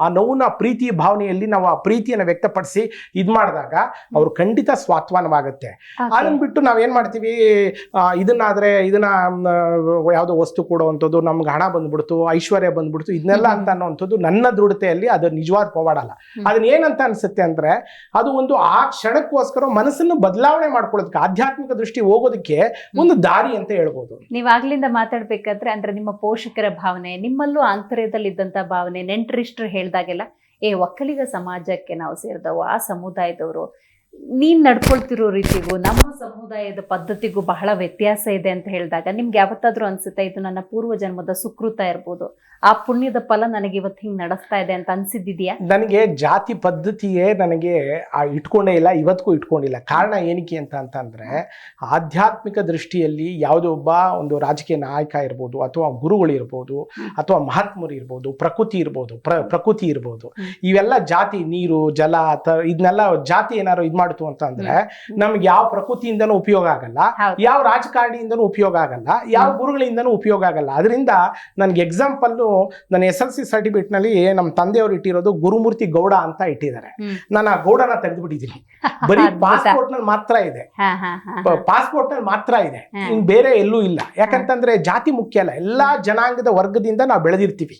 [SPEAKER 2] ಆ ನೋವಿನ ಪ್ರೀತಿ ಭಾವನೆಯಲ್ಲಿ ನಾವು ಆ ಪ್ರೀತಿಯನ್ನು ವ್ಯಕ್ತಪಡಿಸಿ ಇದು ಮಾಡಿದಾಗ ಅವರು ಖಂಡಿತ ಸ್ವಾತ್ಮಾನವಾಗುತ್ತೆ. ಅದನ್ನ ಬಿಟ್ಟು ನಾವೇನ್ ಮಾಡ್ತೀವಿ, ಇದನ್ನ ಯಾವುದೋ ವಸ್ತು ಕೊಡುವಂಥದ್ದು, ನಮ್ಗೆ ಹಣ ಬಂದ್ಬಿಡ್ತು, ಐಶ್ವರ್ಯ ಬಂದ್ಬಿಡ್ತು, ಇದನ್ನೆಲ್ಲ ಅಂತ ಅನ್ನುವಂಥದ್ದು ನನ್ನ ದೃಢತೆಯಲ್ಲಿ ಅದು ನಿಜವಾದ ಪವಾಡ ಅಲ್ಲ. ಅದನ್ನ ಏನಂತ ಅನ್ಸುತ್ತೆ ಅಂದ್ರೆ, ಅದು ಒಂದು ಆ ಕ್ಷಣಕ್ಕೋಸ್ಕರ ಮನಸ್ಸನ್ನು ಬದಲಾವಣೆ ಮಾಡ್ಕೊಳ್ಳೋದಕ್ಕೆ, ಆಧ್ಯಾತ್ಮಿಕ ದೃಷ್ಟಿ ಹೋಗೋದಕ್ಕೆ ಒಂದು ದಾರಿ ಅಂತ ಹೇಳ್ಬೋದು.
[SPEAKER 1] ನೀವಾಗ್ಲಿಂದ ಮಾತಾಡ್ಬೇಕಾದ್ರೆ ಅಂದ್ರೆ ನಿಮ್ಮ ಪೋಷಕರ ಭಾವನೆ, ನಿಮ್ಮಲ್ಲೂ ಆಂತರ್ಯದಲ್ಲಿ ಇದ್ದಂತ ಭಾವನೆ, ನೆಂಟರಿಷ್ಟರು ಹೇಳ್ದಾಗೆಲ್ಲ ಒಕ್ಕಲಿಗ ಸಮಾಜಕ್ಕೆ ನಾವು ಸೇರಿದವು, ಆ ಸಮುದಾಯದವರು, ನೀನ್ ನಡ್ಕೊಳ್ತಿರೋ ರೀತಿಗೂ ನಮ್ಮ ಸಮುದಾಯದ ಪದ್ಧತಿಗೂ ಬಹಳ ವ್ಯತ್ಯಾಸ ಇದೆ ಅಂತ ಹೇಳಿದಾಗ ನಿಮ್ಗೆ ಯಾವತ್ತಾದ್ರೂ ಅನ್ಸುತ್ತೆ ಇದು ನನ್ನ ಪೂರ್ವ ಜನ್ಮದ ಸುಕೃತ ಇರ್ಬೋದು, ಆ ಪುಣ್ಯದ ಫಲ ನನಗೆ ಇವತ್ತು ಹಿಂಗೆ ನಡೆಸ್ತಾ ಇದೆ ಅಂತ ಅನ್ಸಿದ್ದಿದ್ಯಾ?
[SPEAKER 2] ನನಗೆ ಜಾತಿ ಪದ್ಧತಿಯೇ ನನಗೆ ಇಟ್ಕೊಂಡೇ ಇಲ್ಲ, ಇವತ್ತಿಗೂ ಇಟ್ಕೊಂಡಿಲ್ಲ. ಕಾರಣ ಏನಕ್ಕೆ ಅಂತಂದ್ರೆ, ಆಧ್ಯಾತ್ಮಿಕ ದೃಷ್ಟಿಯಲ್ಲಿ ಯಾವುದೋ ಒಬ್ಬ ಒಂದು ರಾಜಕೀಯ ನಾಯಕ ಇರ್ಬೋದು, ಅಥವಾ ಗುರುಗಳಿರ್ಬೋದು, ಅಥವಾ ಮಹಾತ್ಮರು ಇರ್ಬೋದು, ಪ್ರಕೃತಿ ಇರ್ಬೋದು, ಇವೆಲ್ಲ ಜಾತಿ, ನೀರು, ಜಲ, ಇದನ್ನೆಲ್ಲ ಜಾತಿ ಏನಾದ್ರು ಇದು ಮಾಡ್ತು ಅಂತಂದ್ರೆ ನಮ್ಗೆ ಯಾವ ಪ್ರಕೃತಿಯಿಂದನೂ ಉಪಯೋಗ ಆಗಲ್ಲ, ಯಾವ ರಾಜಕಾರಣಿಯಿಂದನೂ ಉಪಯೋಗ ಆಗಲ್ಲ, ಯಾವ ಗುರುಗಳಿಂದನೂ ಉಪಯೋಗ ಆಗಲ್ಲ. ಅದರಿಂದ ನನಗೆ ಎಕ್ಸಾಂಪಲ್, ನನ್ನ SLC ಸರ್ಟಿಫಿಕೇಟ್ ನಲ್ಲಿ ನಮ್ಮ ತಂದೆಯವರು ಇಟ್ಟಿರೋದು ಗುರುಮೂರ್ತಿ ಗೌಡ ಅಂತ ಇಟ್ಟಿದ್ದಾರೆ. ನಾನು ಆ ಗೌಡನ ತೆಗೆದುಬಿಟ್ಟಿದ್ದೀನಿ. ಬರೀ ಪಾಸ್ಪೋರ್ಟ್ ನಲ್ಲಿ ಮಾತ್ರ ಇದೆ, ಪಾಸ್ಪೋರ್ಟ್ ನಲ್ಲಿ ಮಾತ್ರ ಇದೆ, ಇನ್ ಬೇರೆ ಎಲ್ಲೂ ಇಲ್ಲ. ಯಾಕಂತಂದ್ರೆ ಜಾತಿ ಮುಖ್ಯ ಅಲ್ಲ, ಎಲ್ಲಾ ಜನಾಂಗದ ವರ್ಗದಿಂದ ನಾವು ಬೆಳೆದಿರ್ತೀವಿ,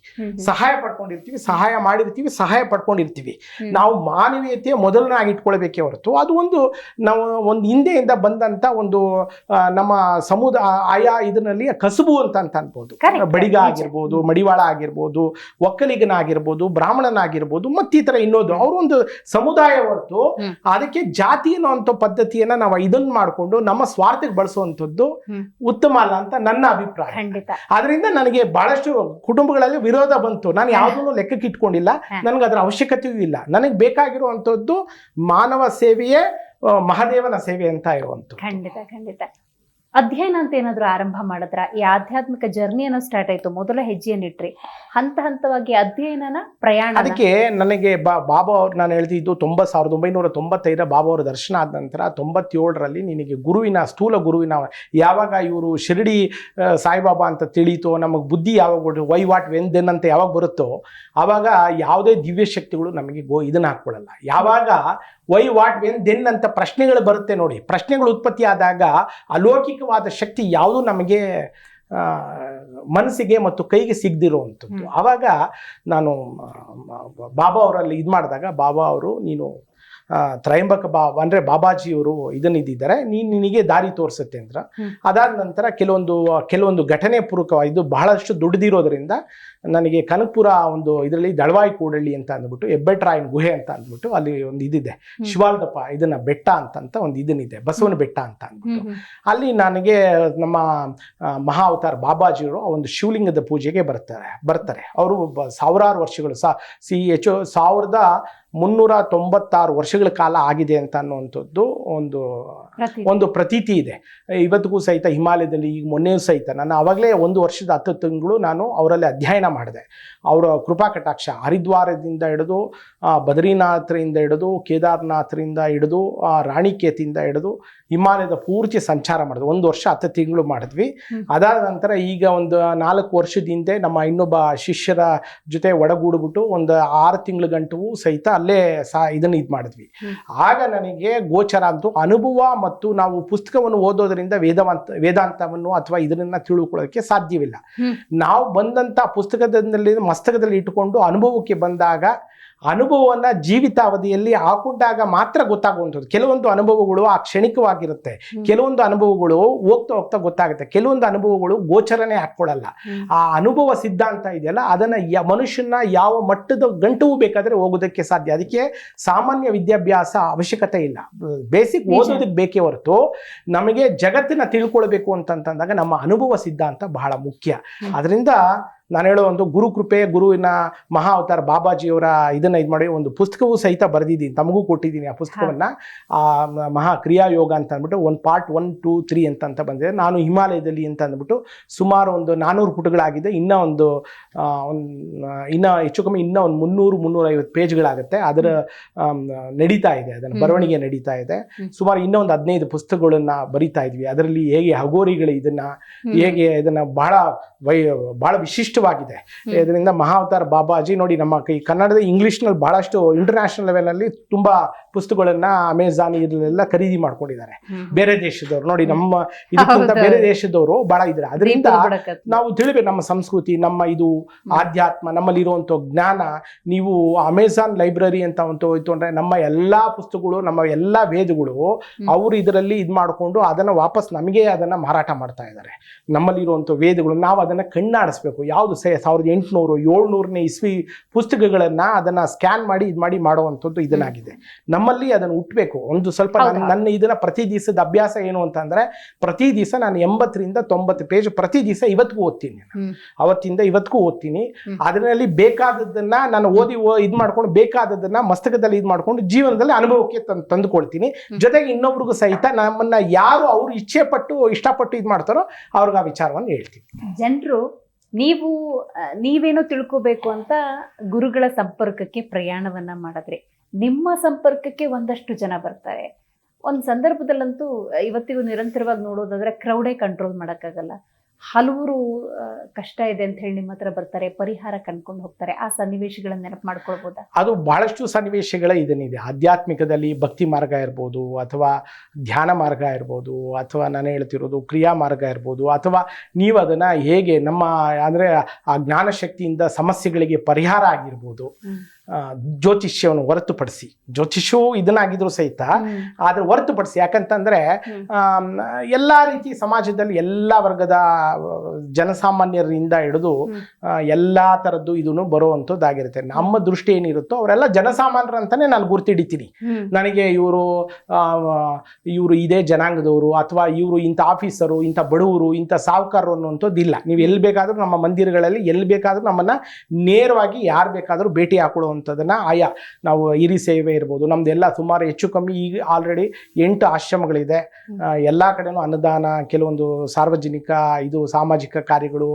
[SPEAKER 2] ಸಹಾಯ ಪಡ್ಕೊಂಡಿರ್ತೀವಿ, ಸಹಾಯ ಮಾಡಿರ್ತೀವಿ, ಸಹಾಯ ಪಡ್ಕೊಂಡಿರ್ತೀವಿ. ನಾವು ಮಾನವೀಯತೆಯ ಮೊದಲನಾಗಿ ಇಟ್ಕೊಳ್ಬೇಕೇ ಹೊರತು ಅದು ನಾವು ಒಂದು ಹಿಂದೆಯಿಂದ ಬಂದಂತ ಒಂದು ನಮ್ಮ ಸಮುದಾಯ ಇದರಲ್ಲಿ ಕಸುಬು ಅಂತ ಅನ್ಬೋದು. ಬಡಿಗ ಆಗಿರ್ಬೋದು, ಮಡಿವಾಳ ಆಗಿರ್ಬೋದು, ಒಕ್ಕಲಿಗನಾಗಿರ್ಬೋದು, ಬ್ರಾಹ್ಮಣನಾಗಿರ್ಬೋದು, ಮತ್ತಿತರ ಇನ್ನೊಂದು ಅವರು ಒಂದು ಸಮುದಾಯ ಹೊರತು ಅದಕ್ಕೆ ಜಾತಿ ಅನ್ನುವಂಥ ಪದ್ಧತಿಯನ್ನ ನಾವು ಇದನ್ನ ಮಾಡಿಕೊಂಡು ನಮ್ಮ ಸ್ವಾರ್ಥಕ್ಕೆ ಬಳಸುವಂಥದ್ದು ಉತ್ತಮ ಅಲ್ಲ ಅಂತ ನನ್ನ ಅಭಿಪ್ರಾಯ. ಆದ್ರಿಂದ ನನಗೆ ಬಹಳಷ್ಟು ಕುಟುಂಬಗಳಲ್ಲಿ ವಿರೋಧ ಬಂತು. ನಾನು ಯಾವುದನ್ನು ಲೆಕ್ಕಕ್ಕೆ ಇಟ್ಕೊಂಡಿಲ್ಲ, ನನಗೆ ಅದರ ಅವಶ್ಯಕತೆಯೂ ಇಲ್ಲ. ನನಗೆ ಬೇಕಾಗಿರುವಂಥದ್ದು ಮಾನವ ಸೇವೆಯೇ ಮಹಾದೇವನ ಸೇವೆ ಅಂತ ಇರುವಂಥದ್ದು.
[SPEAKER 1] ಖಂಡಿತ. ಅಧ್ಯಯನ ಅಂತ ಏನಾದ್ರು ಆರಂಭ ಮಾಡಿದ್ರ? ಈ ಆಧ್ಯಾತ್ಮಿಕ ಜರ್ನಿ ಅನ್ನೋ ಸ್ಟಾರ್ಟ್ ಆಯ್ತು, ಮೊದಲ ಹೆಜ್ಜೆಯನ್ನಿಟ್ರಿ, ಹಂತ ಹಂತವಾಗಿ ಅಧ್ಯಯನನ ಪ್ರಯಾಣ.
[SPEAKER 2] ಅದಕ್ಕೆ ನನಗೆ ಬಾಬಾ ಅವ್ರು ನಾನು ಹೇಳ್ತಿದ್ದು 1995 ಬಾಬಾ ಅವರ ದರ್ಶನ ಆದ ನಂತರ 97ರಲ್ಲಿ ನಿನಗೆ ಗುರುವಿನ ಸ್ಥೂಲ ಗುರುವಿನ ಯಾವಾಗ ಇವರು ಶಿರಡಿ ಸಾಯಿಬಾಬಾ ಅಂತ ತಿಳಿತೋ, ನಮಗೆ ಬುದ್ಧಿ ಯಾವಾಗ ವೈ ವಾಟ್ ವೆನ್ ದೆನ್ ಅಂತ ಯಾವಾಗ ಬರುತ್ತೋ ಆವಾಗ ಯಾವುದೇ ದಿವ್ಯ ಶಕ್ತಿಗಳು ನಮಗೆ ಇದನ್ನ ಹಾಕ್ಕೊಳ್ಳಲ್ಲ. ಯಾವಾಗ ವೈ ವಾಟ್ ವೆನ್ ದೆನ್ ಅಂತ ಪ್ರಶ್ನೆಗಳು ಬರುತ್ತೆ ನೋಡಿ, ಪ್ರಶ್ನೆಗಳು ಉತ್ಪತ್ತಿ ಆದಾಗ ಅಲೌಕಿಕವಾದ ಶಕ್ತಿ ಯಾವುದು ನಮಗೆ ಮನಸ್ಸಿಗೆ ಮತ್ತು ಕೈಗೆ ಸಿಗದಿರುವಂಥದ್ದು. ಆವಾಗ ನಾನು ಬಾಬಾ ಅವರಲ್ಲಿ ಇದು ಮಾಡಿದಾಗ ಬಾಬಾ ಅವರು ನೀನು ತ್ರಯಂಬಕ ಅಂದರೆ ಬಾಬಾಜಿಯವರು ಇದನ್ನಿದ್ದಾರೆ, ನಿನಗೆ ದಾರಿ ತೋರಿಸುತ್ತೆ ಅಂತ. ಅದಾದ ನಂತರ ಕೆಲವೊಂದು ಘಟನೆ ಪೂರ್ವಕವಾಗಿ ಇದು ಬಹಳಷ್ಟು ದುಡ್ದಿರೋದ್ರಿಂದ ನನಗೆ ಕನಕಪುರ ಒಂದು ಇದರಲ್ಲಿ ದಳವಾಯಿ ಕೂಡಳ್ಳಿ ಅಂತ ಅಂದ್ಬಿಟ್ಟು ಹೆಬ್ಬೆಟ್ರಾಯನ ಗುಹೆ ಅಂತ ಅಂದ್ಬಿಟ್ಟು ಅಲ್ಲಿ ಒಂದು ಇದಿದೆ, ಶಿವಾಲ್ದಪ್ಪ ಇದನ್ನ ಬೆಟ್ಟ ಅಂತ ಒಂದು ಇದನ್ನಿದೆ, ಬಸವನ ಬೆಟ್ಟ ಅಂತ ಅಂದ್ಬಿಟ್ಟು ಅಲ್ಲಿ ನನಗೆ ನಮ್ಮ ಮಹಾ ಅವತಾರ ಬಾಬಾಜಿಯವರು ಒಂದು ಶಿವಲಿಂಗದ ಪೂಜೆಗೆ ಬರ್ತಾರೆ. ಅವರು ಸಾವಿರಾರು ವರ್ಷಗಳು 1396 ವರ್ಷಗಳ ಕಾಲ ಆಗಿದೆ ಅಂತ ಅನ್ನುವಂಥದ್ದು ಒಂದು ಪ್ರತೀತಿ ಇದೆ. ಇವತ್ತಿಗೂ ಸಹಿತ ಹಿಮಾಲಯದಲ್ಲಿ ಈಗ ಮೊನ್ನೆಯೂ ಸಹಿತ ನಾನು ಆವಾಗಲೇ 1 ವರ್ಷದ 10 ತಿಂಗಳು ನಾನು ಅವರಲ್ಲಿ ಅಧ್ಯಯನ ಮಾಡಿದೆ. ಅವರ ಕೃಪಾ ಕಟಾಕ್ಷ ಹರಿದ್ವಾರದಿಂದ ಹಿಡಿದು ಬದ್ರಿನಾಥರಿಂದ ಹಿಡಿದು ಕೇದಾರ್ನಾಥರಿಂದ ಹಿಡಿದು ರಾಣಿಕೇತಿಂದ ಹಿಡಿದು ಹಿಮಾಲಯದ ಪೂರ್ತಿ ಸಂಚಾರ ಮಾಡಿದ್ವಿ. 1 ವರ್ಷ 10 ತಿಂಗಳು ಮಾಡಿದ್ವಿ. ಅದಾದ ನಂತರ ಈಗ ಒಂದು 4 ವರ್ಷದ ಹಿಂದೆ ನಮ್ಮ ಇನ್ನೊಬ್ಬ ಶಿಷ್ಯರ ಜೊತೆ ಒಡಗೂಡ್ಬಿಟ್ಟು ಒಂದು 6 ತಿಂಗಳ ಗಂಟು ಸಹಿತ ಅಲ್ಲೇ ಇದನ್ನು ಇದು ಮಾಡಿದ್ವಿ. ಆಗ ನನಗೆ ಗೋಚರ ಅಂತೂ ಅನುಭವ ಮತ್ತು ನಾವು ಪುಸ್ತಕವನ್ನು ಓದೋದ್ರಿಂದ ವೇದಾಂತವನ್ನು ಅಥವಾ ಇದನ್ನ ತಿಳ್ಕೊಳ್ಳೋದಕ್ಕೆ ಸಾಧ್ಯವಿಲ್ಲ. ನಾವು ಬಂದಂತ ಪುಸ್ತಕದಲ್ಲಿ ಮಸ್ತಕದಲ್ಲಿ ಇಟ್ಟುಕೊಂಡು ಅನುಭವಕ್ಕೆ ಬಂದಾಗ ಅನುಭವವನ್ನು ಜೀವಿತಾವಧಿಯಲ್ಲಿ ಹಾಕೊಂಡಾಗ ಮಾತ್ರ ಗೊತ್ತಾಗುವಂಥದ್ದು. ಕೆಲವೊಂದು ಅನುಭವಗಳು ಆ ಕ್ಷಣಿಕವಾಗಿರುತ್ತೆ, ಕೆಲವೊಂದು ಅನುಭವಗಳು ಹೋಗ್ತಾ ಹೋಗ್ತಾ ಗೊತ್ತಾಗುತ್ತೆ, ಕೆಲವೊಂದು ಅನುಭವಗಳು ಗೋಚರನೇ ಹಾಕ್ಕೊಳ್ಳಲ್ಲ. ಆ ಅನುಭವ ಸಿದ್ಧಾಂತ ಇದೆಯಲ್ಲ ಅದನ್ನು ಮನುಷ್ಯನ ಯಾವ ಮಟ್ಟದ ಗಂಟವು ಬೇಕಾದರೆ ಹೋಗೋದಕ್ಕೆ ಸಾಧ್ಯ. ಅದಕ್ಕೆ ಸಾಮಾನ್ಯ ವಿದ್ಯಾಭ್ಯಾಸ ಅವಶ್ಯಕತೆ ಇಲ್ಲ, ಬೇಸಿಕ್ ಓದೋದಕ್ಕೆ ಬೇಕೇ ಹೊರತು ನಮಗೆ ಜಗತ್ತಿನ ತಿಳ್ಕೊಳ್ಬೇಕು ಅಂತಂದಾಗ ನಮ್ಮ ಅನುಭವ ಸಿದ್ಧಾಂತ ಬಹಳ ಮುಖ್ಯ. ಅದರಿಂದ ನಾನು ಹೇಳೋ ಒಂದು ಗುರು ಕೃಪೆ, ಗುರುವಿನ ಮಹಾ ಅವತಾರ ಬಾಬಾಜಿಯವರ ಇದನ್ನ ಇದು ಮಾಡಿ ಒಂದು ಪುಸ್ತಕವೂ ಸಹಿತ ಬರೆದಿದ್ದೀನಿ, ತಮಗೂ ಕೊಟ್ಟಿದ್ದೀನಿ ಆ ಪುಸ್ತಕವನ್ನ. ಮಹಾ ಕ್ರಿಯಾ ಯೋಗ ಅಂತ ಅಂದ್ಬಿಟ್ಟು ಒಂದು ಪಾರ್ಟ್ 1, 2, 3 ಅಂತ ಬಂದಿದೆ. ನಾನು ಹಿಮಾಲಯದಲ್ಲಿ ಅಂತ ಅಂದ್ಬಿಟ್ಟು ಸುಮಾರು ಒಂದು 400 ಪುಟಗಳಾಗಿದೆ. ಇನ್ನೂ ಹೆಚ್ಚು ಕಮ್ಮಿ ಇನ್ನೂ ಒಂದು 300-350 ಪೇಜ್ಗಳಾಗುತ್ತೆ. ಅದರ ನಡೀತಾ ಇದೆ, ಅದನ್ನು ಬರವಣಿಗೆ ನಡೀತಾ ಇದೆ. ಸುಮಾರು ಇನ್ನೂ ಒಂದು 15 ಪುಸ್ತಕಗಳನ್ನ ಬರಿತಾ ಇದ್ವಿ. ಅದರಲ್ಲಿ ಹೇಗೆ ಹಗೋರಿಗಳು ಹೇಗೆ ಇದನ್ನ ಬಹಳ ವಿಶಿಷ್ಟವಾಗಿದೆ. ಇದರಿಂದ ಮಹಾ ಅವತಾರ ಬಾಬಾಜಿ ನೋಡಿ ನಮ್ಮ ಕನ್ನಡದ ಇಂಗ್ಲಿಷ್ನಲ್ಲಿ ಬಹಳಷ್ಟು ಇಂಟರ್ನ್ಯಾಷನಲ್ ಲೆವೆಲಲ್ಲಿ ತುಂಬಾ ಪುಸ್ತಕಗಳನ್ನ ಅಮೆಜಾನ್ ಇದೆಲ್ಲ ಖರೀದಿ ಮಾಡ್ಕೊಂಡಿದ್ದಾರೆ ಬೇರೆ ದೇಶದವರು. ನೋಡಿ ನಮ್ಮ ಇದಕ್ಕಿಂತ ಬೇರೆ ದೇಶದವರು ಬಹಳ ಇದ್ದಾರೆ. ಅದರಿಂದ ನಾವು ತಿಳಿಬೇಕು ನಮ್ಮ ಸಂಸ್ಕೃತಿ, ನಮ್ಮ ಇದು ಆಧ್ಯಾತ್ಮ, ನಮ್ಮಲ್ಲಿರುವಂಥ ಜ್ಞಾನ. ನೀವು ಅಮೆಜಾನ್ ಲೈಬ್ರರಿ ಅಂತ ಹೋಯ್ತು ಅಂದ್ರೆ ನಮ್ಮ ಎಲ್ಲಾ ಪುಸ್ತಕಗಳು, ನಮ್ಮ ಎಲ್ಲಾ ವೇದಗಳು ಅವರು ಇದರಲ್ಲಿ ಇದು ಮಾಡಿಕೊಂಡು ಅದನ್ನ ವಾಪಸ್ ನಮಗೆ ಅದನ್ನ ಮಾರಾಟ ಮಾಡ್ತಾ ಇದ್ದಾರೆ. ನಮ್ಮಲ್ಲಿರುವಂಥ ವೇದಗಳು ನಾವು ಅದನ್ನ ಕಣ್ಣಾಡಿಸ್ಬೇಕು. ಯಾವುದು 1800, 700ನೇ ಇಸ್ವಿ ಪುಸ್ತಕಗಳನ್ನ ಅದನ್ನ ಸ್ಕ್ಯಾನ್ ಮಾಡಿ ಇದು ಮಾಡಿ ಮಾಡುವಂಥದ್ದು ಇದನ್ನಾಗಿದೆ. ನಮ್ಮಲ್ಲಿ ಅದನ್ನು ಹುಟ್ಟಬೇಕು. ಒಂದು ಸ್ವಲ್ಪ ನನ್ನ ಇದನ್ನ ಪ್ರತಿ ದಿವಸದ ಅಭ್ಯಾಸ ಏನು ಅಂತಂದ್ರೆ ಪ್ರತಿ ದಿವಸ ನಾನು 80ರಿಂದ 90 ಪೇಜ್ ಪ್ರತಿ ದಿವಸ ಇವತ್ತಿಗೂ ಓದ್ತೀನಿ. ಅವತ್ತಿಂದ ಇವತ್ತಿಗೂ ಓದ್ತೀನಿ. ಅದರಲ್ಲಿ ಬೇಕಾದದ್ದನ್ನ ನಾನು ಓದಿ ಇದು ಮಾಡ್ಕೊಂಡು ಬೇಕಾದದ್ದನ್ನ ಮಸ್ತಕದಲ್ಲಿ ಇದು ಮಾಡ್ಕೊಂಡು ಜೀವನದಲ್ಲಿ ಅನುಭವಕ್ಕೆ ತಂದುಕೊಳ್ತೀನಿ. ಜೊತೆಗೆ ಇನ್ನೊಬ್ರಿಗೂ ಸಹಿತ ನಮ್ಮನ್ನ ಯಾರು ಅವ್ರು ಇಷ್ಟಪಟ್ಟು ಇದು ಮಾಡ್ತಾರೋ ಅವ್ರಿಗೆ ಆ ವಿಚಾರವನ್ನು ಹೇಳ್ತೀನಿ.
[SPEAKER 1] ಜನರು ನೀವೇನೋ ತಿಳ್ಕೋಬೇಕು ಅಂತ ಗುರುಗಳ ಸಂಪರ್ಕಕ್ಕೆ ಪ್ರಯಾಣವನ್ನ ಮಾಡಿದ್ರಿ. ನಿಮ್ಮ ಸಂಪರ್ಕಕ್ಕೆ ಒಂದಷ್ಟು ಜನ ಬರ್ತಾರೆ. ಒಂದು ಸಂದರ್ಭದಲ್ಲಂತೂ ಇವತ್ತಿಗೂ ನಿರಂತರವಾಗಿ ನೋಡೋದಾದ್ರೆ ಕ್ರೌಡೇ ಕಂಟ್ರೋಲ್ ಮಾಡೋಕ್ಕಾಗಲ್ಲ. ಹಲವರು ಕಷ್ಟ ಇದೆ ಅಂತ ಹೇಳಿ ನಿಮ್ಮ ಹತ್ರ ಬರ್ತಾರೆ, ಪರಿಹಾರ ಕಂಡ್ಕೊಂಡು ಹೋಗ್ತಾರೆ. ಆ ಸನ್ನಿವೇಶಗಳನ್ನ ನೆನಪು ಮಾಡ್ಕೊಳ್ಬೋದಾ?
[SPEAKER 2] ಅದು ಬಹಳಷ್ಟು ಸನ್ನಿವೇಶಗಳ ಇದನ್ನಿದೆ. ಆಧ್ಯಾತ್ಮಿಕದಲ್ಲಿ ಭಕ್ತಿ ಮಾರ್ಗ ಇರ್ಬೋದು, ಅಥವಾ ಧ್ಯಾನ ಮಾರ್ಗ ಇರ್ಬೋದು, ಅಥವಾ ನಾನು ಹೇಳ್ತಿರೋದು ಕ್ರಿಯಾ ಮಾರ್ಗ ಇರ್ಬೋದು, ಅಥವಾ ನೀವು ಅದನ್ನ ಹೇಗೆ ನಮ್ಮ ಅಂದ್ರೆ ಆ ಜ್ಞಾನಶಕ್ತಿಯಿಂದ ಸಮಸ್ಯೆಗಳಿಗೆ ಪರಿಹಾರ ಆಗಿರ್ಬೋದು. ಜ್ಯೋತಿಷ್ಯವನ್ನು ಹೊರತುಪಡಿಸಿ, ಜ್ಯೋತಿಷ್ಯವು ಇದನ್ನಾಗಿದ್ರು ಸಹಿತ ಆದ್ರೆ ಹೊರತುಪಡಿಸಿ, ಯಾಕಂತಂದ್ರೆ ಎಲ್ಲಾ ರೀತಿ ಸಮಾಜದಲ್ಲಿ ಎಲ್ಲಾ ವರ್ಗದ ಜನಸಾಮಾನ್ಯರಿಂದ ಹಿಡಿದು ಎಲ್ಲಾ ತರದ್ದು ಇದನ್ನು ಬರುವಂಥದ್ದಾಗಿರುತ್ತೆ. ನಮ್ಮ ದೃಷ್ಟಿ ಏನಿರುತ್ತೋ ಅವರೆಲ್ಲ ಜನಸಾಮಾನ್ಯರು ಅಂತಾನೆ ನಾನು ಗುರ್ತಿಡಿತೀನಿ. ನನಗೆ ಇವರು ಇದೇ ಜನಾಂಗದವರು, ಅಥವಾ ಇವರು ಇಂಥ ಆಫೀಸರು, ಇಂಥ ಬಡವರು, ಇಂಥ ಸಾಹುಕಾರರು ಅನ್ನುವಂಥದ್ದು ಇಲ್ಲ. ನೀವು ಎಲ್ಲಿ ಬೇಕಾದ್ರೂ ನಮ್ಮ ಮಂದಿರಗಳಲ್ಲಿ ಎಲ್ಲಿ ಬೇಕಾದ್ರೂ ನಮ್ಮನ್ನ ನೇರವಾಗಿ ಯಾರು ಬೇಕಾದ್ರೂ ಭೇಟಿ ಹಾಕೊಳ್ಳುವಂಥ ಹೇಳುವಂಥದ್ದನ್ನ ಆಯಾ ನಾವು ಹಿರಿ ಸೇವೆ ಇರ್ಬೋದು, ನಮ್ದೆಲ್ಲ ಸುಮಾರು ಹೆಚ್ಚು ಕಮ್ಮಿ ಈಗ ಆಲ್ರೆಡಿ 8 ಆಶ್ರಮಗಳಿದೆ. ಎಲ್ಲ ಕಡೆನೂ ಅನ್ನದಾನ, ಕೆಲವೊಂದು ಸಾರ್ವಜನಿಕ ಸಾಮಾಜಿಕ ಕಾರ್ಯಗಳು,